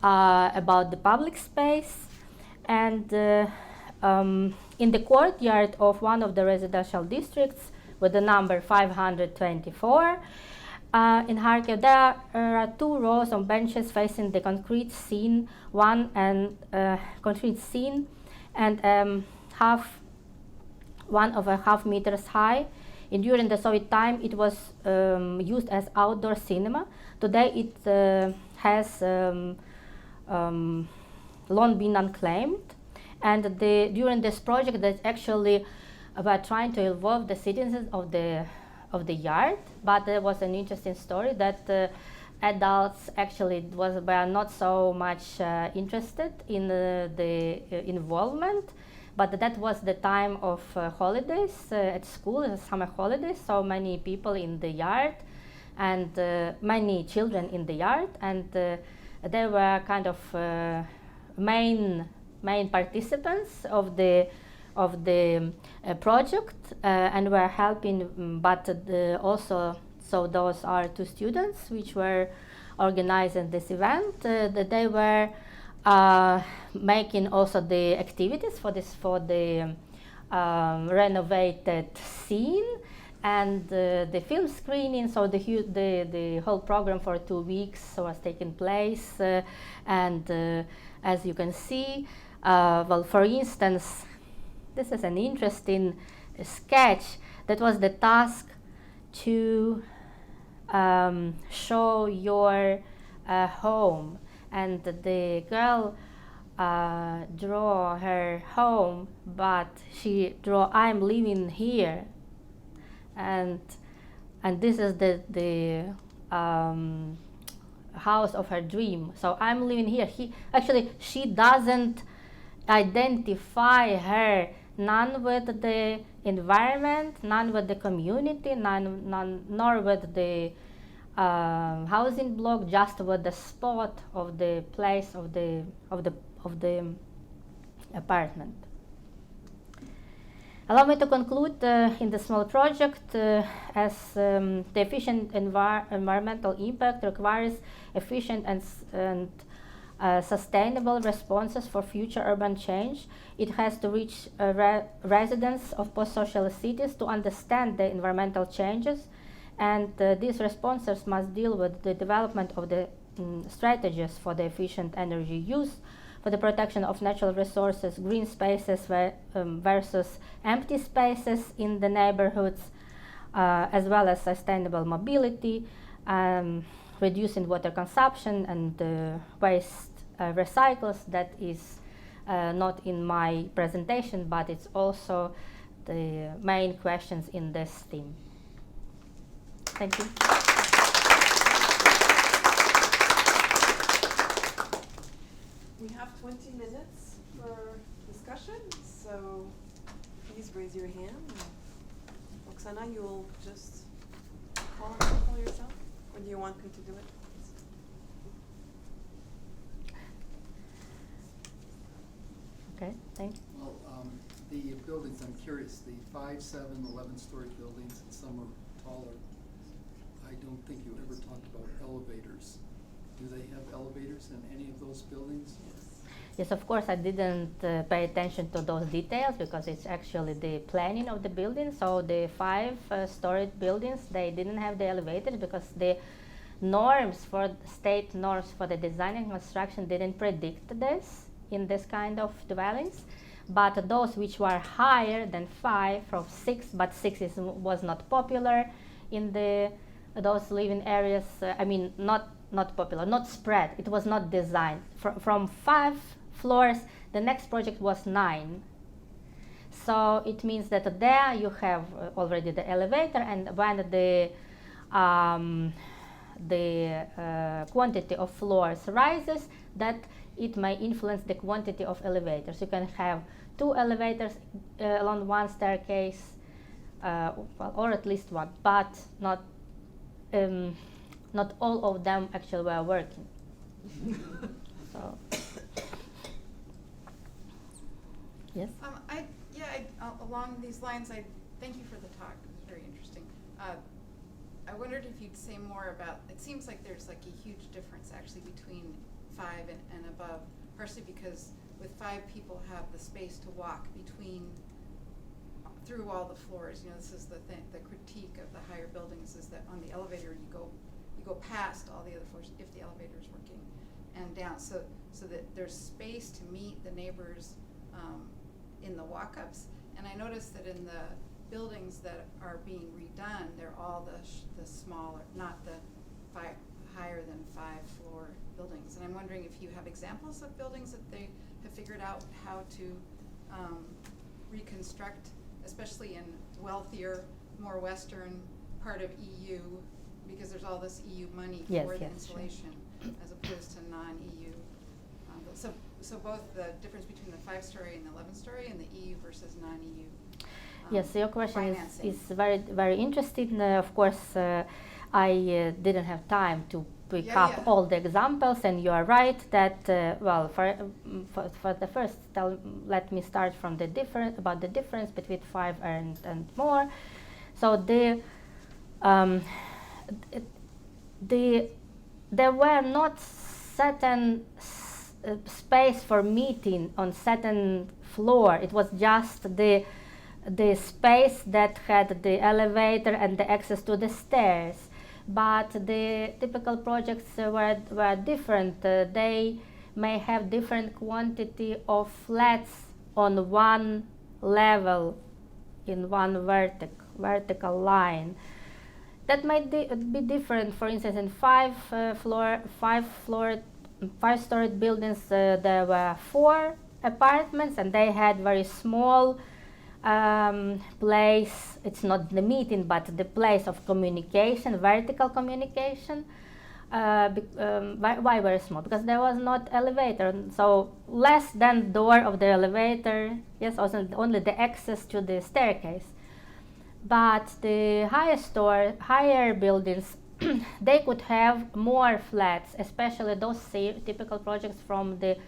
about the public space. And in the courtyard of one of the residential districts with the number 524, in Kharkiv, there are 2 rows of benches facing the concrete scene, one and one of a half meters high. And during the Soviet time, it was used as outdoor cinema. Today, it has long been unclaimed. And during this project, that actually were trying to involve the citizens of the yard. But there was an interesting story that adults actually were not so much interested in the involvement. But that was the time of holidays at school, summer holidays. So many people in the yard, and many children in the yard, and they were kind of main participants of the project, and were helping. But also, so those are 2 students which were organizing this event. That they were making also the activities for the renovated scene and the film screening. So the whole program for 2 weeks was taking place, and as you can see, well, for instance, this is an interesting sketch. That was the task to show your home. And the girl draw her home, but she draw, I'm living here. and this is the house of her dream. So I'm living here. She doesn't identify her none with the environment, none with the community, nor with the housing block, just with the spot of the place of the apartment. Allow me to conclude in the small project as the efficient environmental impact requires efficient and sustainable responses for future urban change. It has to reach residents of post-socialist cities to understand the environmental changes, and these responses must deal with the development of the strategies for the efficient energy use, for the protection of natural resources, green spaces versus empty spaces in the neighborhoods, as well as sustainable mobility, reducing water consumption and waste recycles. That is not in my presentation, but it's also the main questions in this theme. Thank you. We have 20 minutes for discussion, so please raise your hand. Oksana, you'll just call yourself, or do you want me to do it? Okay, thank you. Well, the buildings, I'm curious, the 5, 7, 11-story buildings, and some are taller. I don't think you ever talked about elevators. Do they have elevators in any of those buildings? Yes, of course, I didn't pay attention to those details because it's actually the planning of the building. So the 5-story buildings, they didn't have the elevators because the state norms for the design and construction didn't predict this in this kind of dwellings. But those which were higher than 5, from 6, but 6 was not popular in those living areas. Not popular, not spread. It was not designed. From 5 floors, the next project was 9. So it means that there you have already the elevator, and when the quantity of floors rises, that it may influence the quantity of elevators. You can have 2 elevators along one staircase, or at least one, but not all of them actually were working. So, yes? Along these lines, I thank you for the talk. It was very interesting. I wondered if you'd say more about, it seems like there's like a huge difference actually between 5 and above, partially because with 5 people have the space to walk through all the floors. You know, this is the critique of the higher buildings is that on the elevator you go past all the other floors if the elevator is working, and down, so that there's space to meet the neighbors in the walk-ups. And I noticed that in the buildings that are being redone, they're all the smaller, not the higher than 5-floor buildings. And I'm wondering if you have examples of buildings that they have figured out how to reconstruct, especially in wealthier, more Western part of EU, because there's all this EU money for the insulation, sure, as opposed to non-EU. So both the difference between the 5-story and the 11-story and the EU versus non-EU. Yes, your question is very, very interesting. Of course, I didn't have time to pick up all the examples, and you are right that, for the first, let me start from the difference between 5 and more. So there were not certain space for meeting on certain floor. It was just the space that had the elevator and the access to the stairs. But the typical projects were different. They may have different quantity of flats on one level in one vertical line. That might be different. For instance, in 5-story buildings, there were 4 apartments, and they had very small place, it's not the meeting, but the place of communication, vertical communication. Why very small? Because there was not elevator, so less than door of the elevator, yes, also only the access to the staircase. But the higher buildings, they could have more flats, especially those typical projects from the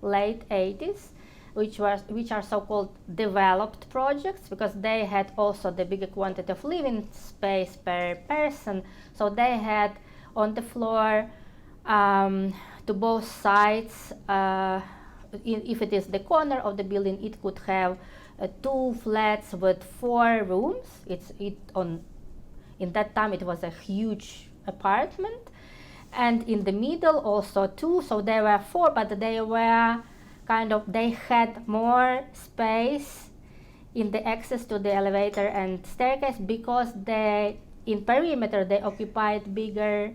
late 80s, which are so-called developed projects, because they had also the bigger quantity of living space per person. So they had on the floor to both sides. If it is the corner of the building, it could have 2 flats with 4 rooms. In that time, it was a huge apartment, and in the middle also 2. So there were 4, but they had more space in the access to the elevator and staircase, because in perimeter they occupied bigger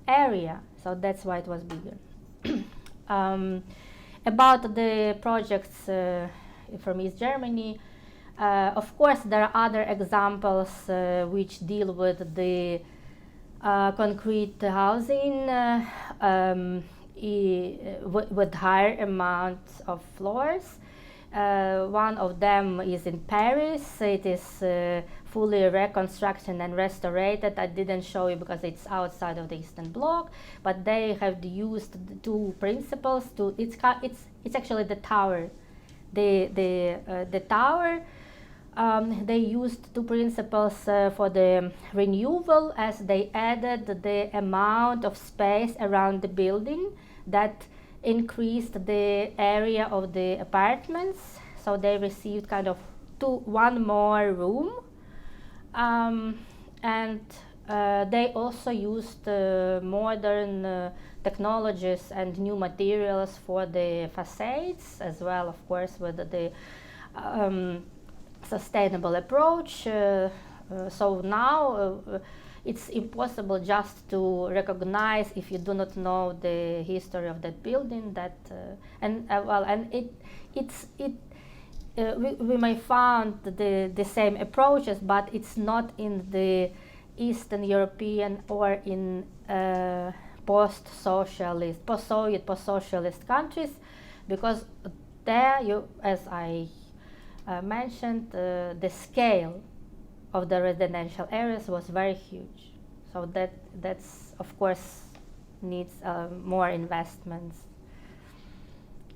area. So that's why it was bigger. About the projects from East Germany, of course there are other examples which deal with the concrete housing with higher amounts of floors. One of them is in Paris. It is fully reconstruction and restorated. I didn't show you because it's outside of the Eastern Bloc, but they have used the 2 principles to. It's actually the tower. The tower. They used 2 principles for the renewal, as they added the amount of space around the building that increased the area of the apartments. So they received kind of 1 more room, and they also used modern technologies and new materials for the facades as well, of course, with the sustainable approach. So now it's impossible just to recognize, if you do not know the history of that building, that we may find the same approaches, but it's not in the Eastern European or in post-socialist, post-Soviet, post-socialist countries, because there, as I mentioned, the scale of the residential areas was very huge. So that's of course needs more investments,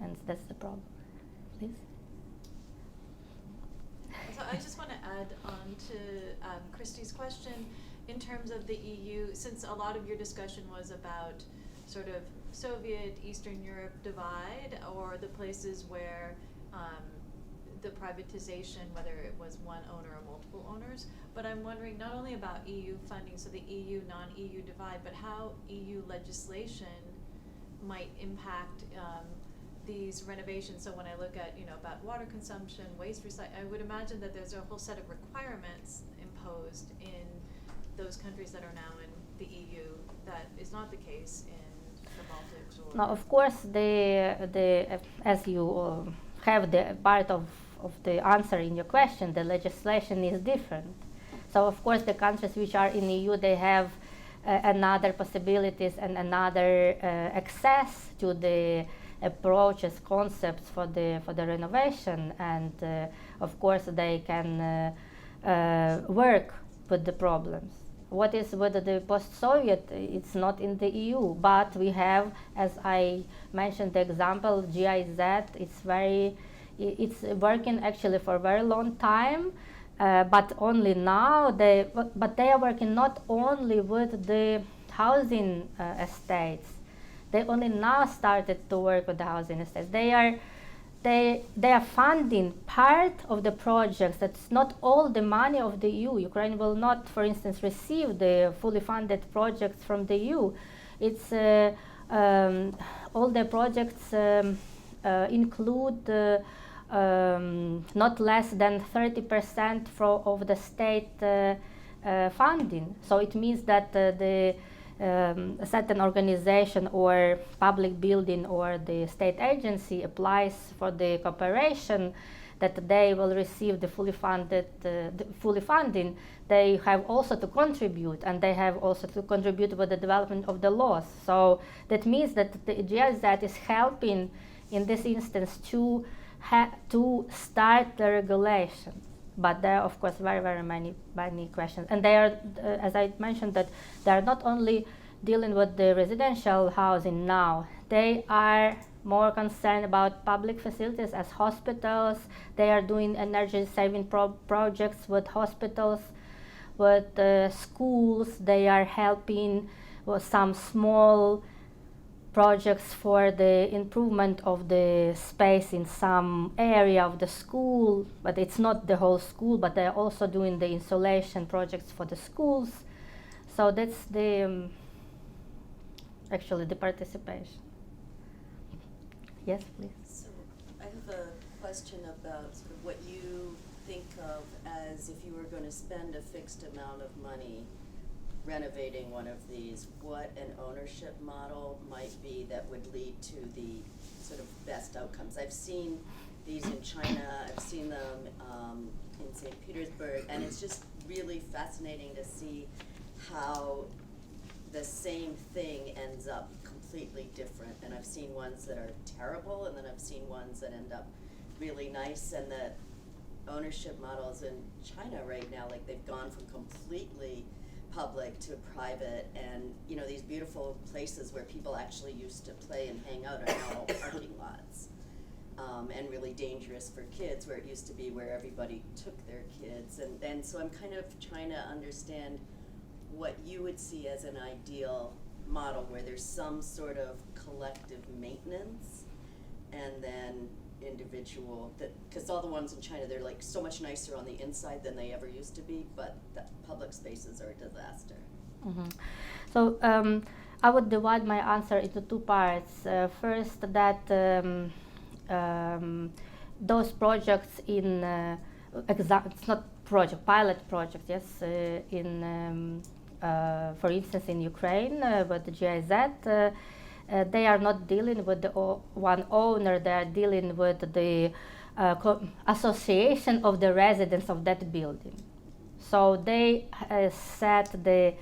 and that's the problem. Please. So I just want to add on to Christy's question in terms of the EU, since a lot of your discussion was about sort of Soviet Eastern Europe divide, or the places where the privatization, whether it was one owner or multiple owners. But I'm wondering not only about EU funding, so the EU, non-EU divide, but how EU legislation might impact these renovations. So when I look at, about water consumption, waste recycling, I would imagine that there's a whole set of requirements imposed in those countries that are now in the EU that is not the case in the Baltics. Or now, of course, as you have the part of the answer in your question, the legislation is different. So of course the countries which are in the EU, they have another possibilities and another access to the approaches, concepts for the renovation, and of course they can work with the problems. What is with the post-Soviet? It's not in the EU, but we have, as I mentioned, the example GIZ. It's working actually for a very long time, but only now they are working not only with the housing estates. They only now started to work with the housing estates. They are funding part of the projects. That's not all the money of the EU. Ukraine will not, for instance, receive the fully funded projects from the EU. It's all the projects include not less than 30% of the state funding. So it means that the certain organization or public building or the state agency applies for the cooperation, that they will receive the fully funding, they have also to contribute, and they have also to contribute with the development of the laws. So that means that the GIZ is helping in this instance to start the regulation. But there are, of course, very, very many questions. And they are, as I mentioned, that they are not only dealing with the residential housing now, they are more concerned about public facilities as hospitals. They are doing energy-saving projects with hospitals, with schools. They are helping with some small projects for the improvement of the space in some area of the school, but it's not the whole school, but they're also doing the insulation projects for the schools. So that's the actually the participation. Yes, please. So I have a question about sort of what you think of as if you were going to spend a fixed amount of money renovating one of these, what an ownership model might be that would lead to the sort of best outcomes. I've seen these in China, I've seen them in St. Petersburg, and it's just really fascinating to see how the same thing ends up completely different. And I've seen ones that are terrible, and then I've seen ones that end up really nice. And the ownership models in China right now, like they've gone from completely public to private, and you know, these beautiful places where people actually used to play and hang out are now all parking lots, and really dangerous for kids, where it used to be where everybody took their kids. And so I'm kind of trying to understand what you would see as an ideal model where there's some sort of collective maintenance and then individual, that because all the ones in China, they're like so much nicer on the inside than they ever used to be, but the public spaces are a disaster. Mm-hmm. So I would divide my answer into two parts. First, that those projects in it's not pilot project, yes, for instance in Ukraine with the GIZ. They are not dealing with the one owner, they are dealing with the association of the residents of that building. So they set the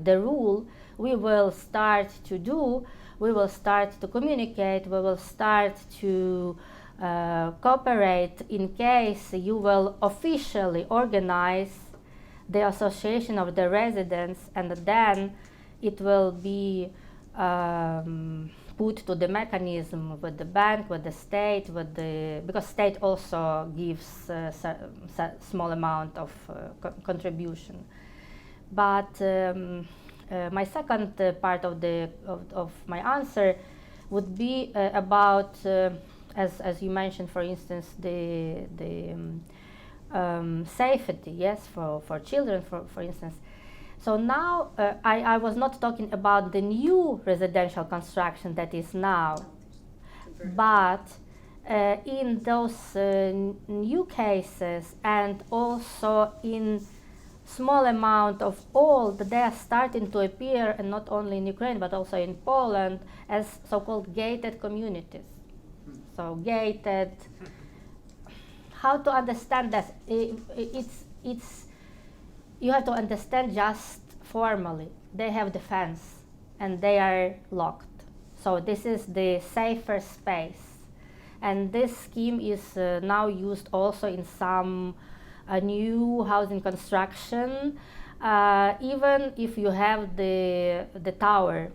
rule. We will start to communicate, we will start to cooperate in case you will officially organize the association of the residents, and then it will be put to the mechanism with the bank, with the state, because state also gives small amount of contribution. But my second part of my answer would be about, as you mentioned, for instance, the safety, yes, for children, for instance. So now I was not talking about the new residential construction that is now, but in those new cases, and also in small amount of old, they are starting to appear, and not only in Ukraine but also in Poland, as so-called gated communities. So gated. How to understand that? It's you have to understand just formally. They have the fence and they are locked. So this is the safer space. And this scheme is now used also in some new housing construction. Even if you have the tower,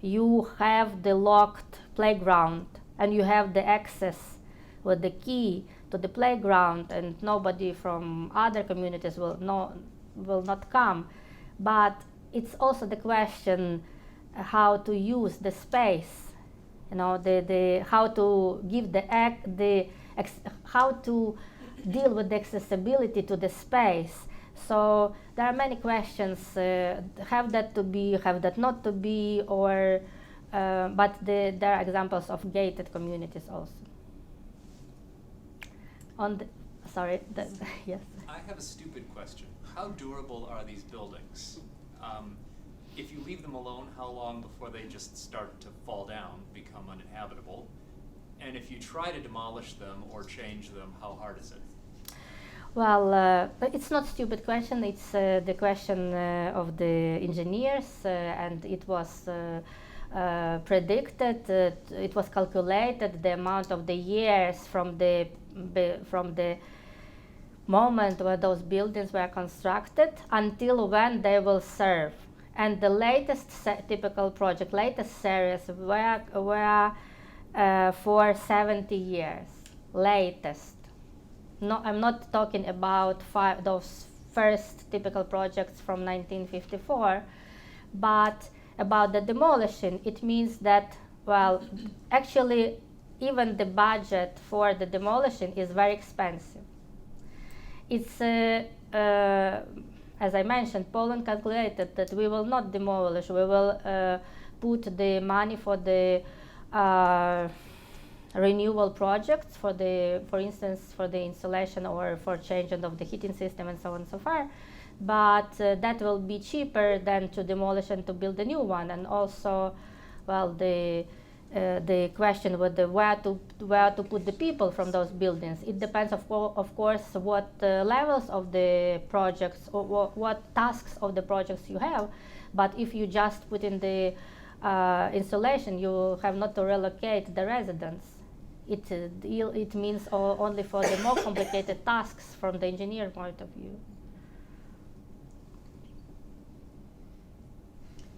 you have the locked playground and you have the access with the key to the playground, and nobody from other communities will not come. But it's also the question how to use the space, you know, how to give how to deal with the accessibility to the space. So there are many questions, have that to be, have that not to be, or but there are examples of gated communities also. Yes. I have a stupid question. How durable are these buildings? If you leave them alone, how long before they just start to fall down, become uninhabitable? And if you try to demolish them or change them, how hard is it? Well, it's not a stupid question. It's the question of the engineers, and it was predicted. It was calculated the amount of the years from the moment where those buildings were constructed until when they will serve. And the latest typical project, latest series were for 70 years, latest. No, I'm not talking about those first typical projects from 1954, but about the demolition. It means that, well, actually, even the budget for the demolition is very expensive. It's, as I mentioned, Poland calculated that we will not demolish, we will put the money for the renewal projects, for instance, for the installation or for changing of the heating system and so on and so forth. But that will be cheaper than to demolish and to build a new one. And also, well, the question with where to put the people from those buildings. It depends, of course, what levels of the projects or what tasks of the projects you have. But if you just put in the installation, you have not to relocate the residents. It means only for the more complicated tasks from the engineer point of view.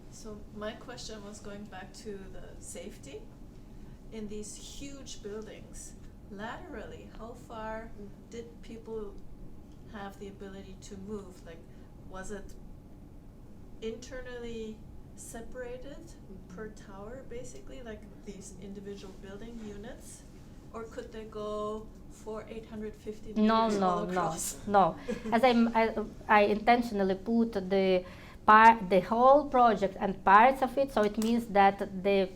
So my question was going back to the safety. In these huge buildings, laterally, how far did people have the ability to move? Like, was it internally separated per tower, basically, like these individual building units? Or could they go for 850 meters all across? No. As I intentionally put the whole project and parts of it, so it means that the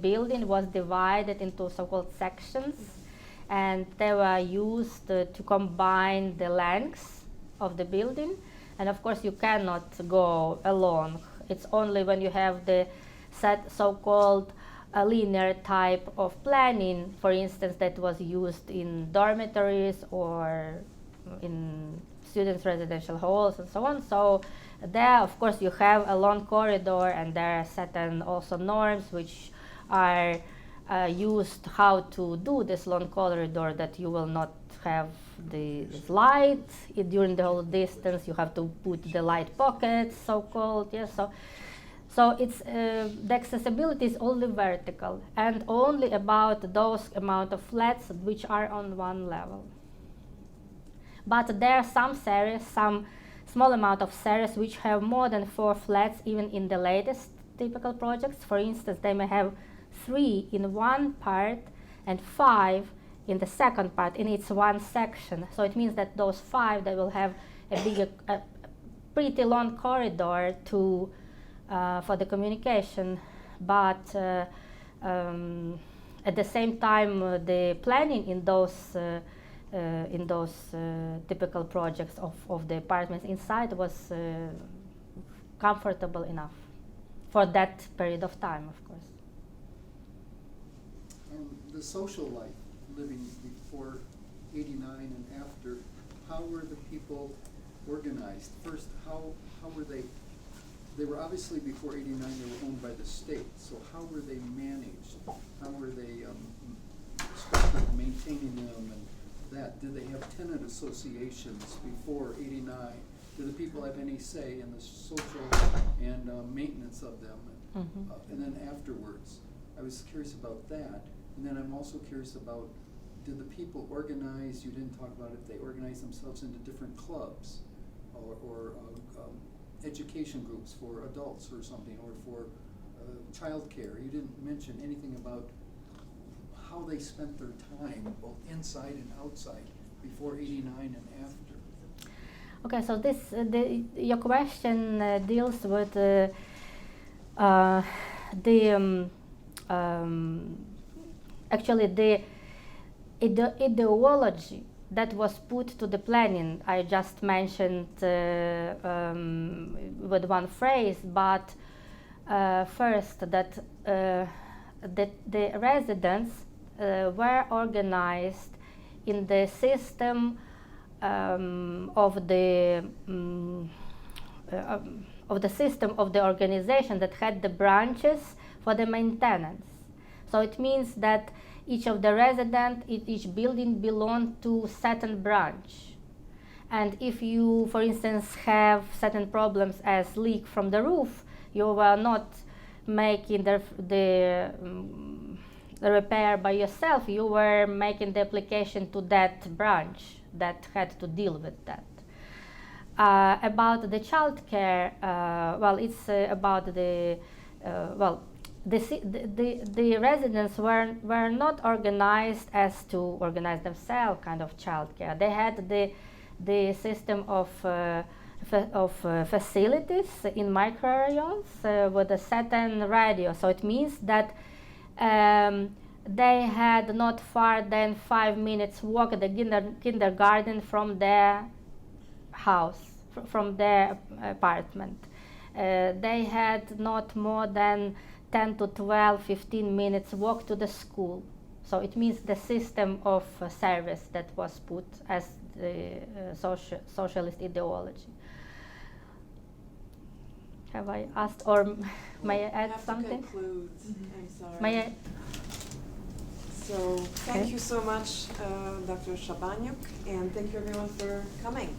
building was divided into so-called sections, and they were used to combine the lengths of the building. And of course, you cannot go along. It's only when you have the so-called a linear type of planning, for instance, that was used in dormitories or in students' residential halls and so on. So there, of course, you have a long corridor, and there are certain also norms which are used how to do this long corridor, that you will not have the light during the whole distance. You have to put the light pockets, so-called. Yes, so it's the accessibility is only vertical and only about those amount of flats which are on one level. But there are some series, some small amount of series which have more than 4 flats even in the latest typical projects. For instance, they may have 3 in one part and 5 in the second part, and it's one section. So it means that those 5, they will have a pretty long corridor to for the communication, but at the same time, the planning in those typical projects of the apartments inside was comfortable enough for that period of time, of course. The social life living before '89 and after, how were the people organized? First, how were they? They were obviously before '89. They were owned by the state. So how were they managed? How were they maintaining them and that? Did they have tenant associations before '89? Do the people have any say in the social and maintenance of them? And then afterwards, I was curious about that. And then I'm also curious about, did the people organize? You didn't talk about if they organized themselves into different clubs or education groups for adults or something, or for childcare. You didn't mention anything about how they spent their time, both inside and outside, before '89 and after. Okay, so your question deals with actually the ideology that was put to the planning. I just mentioned with one phrase, but first that the residents were organized in the system of the system of the organization that had the branches for the maintenance. So it means that each of the residents, each building belonged to certain branch. And if you, for instance, have certain problems as leak from the roof, you were not making the repair by yourself, you were making the application to that branch that had to deal with that. About the child care, well, it's about the, well, the residents were not organized as to organize themselves, kind of child care. They had the system of facilities in microrayons with a certain radius. So it means that they had not far than 5 minutes walk the kindergarten from their house, from their apartment. They had not more than 10 to 12, 15 minutes walk to the school. So it means the system of service that was put as the socialist ideology. Have I asked, or may I add something? To conclude. I'm sorry. May I? So thank Okay. you so much, Dr. Chabanyuk, and thank you everyone for coming.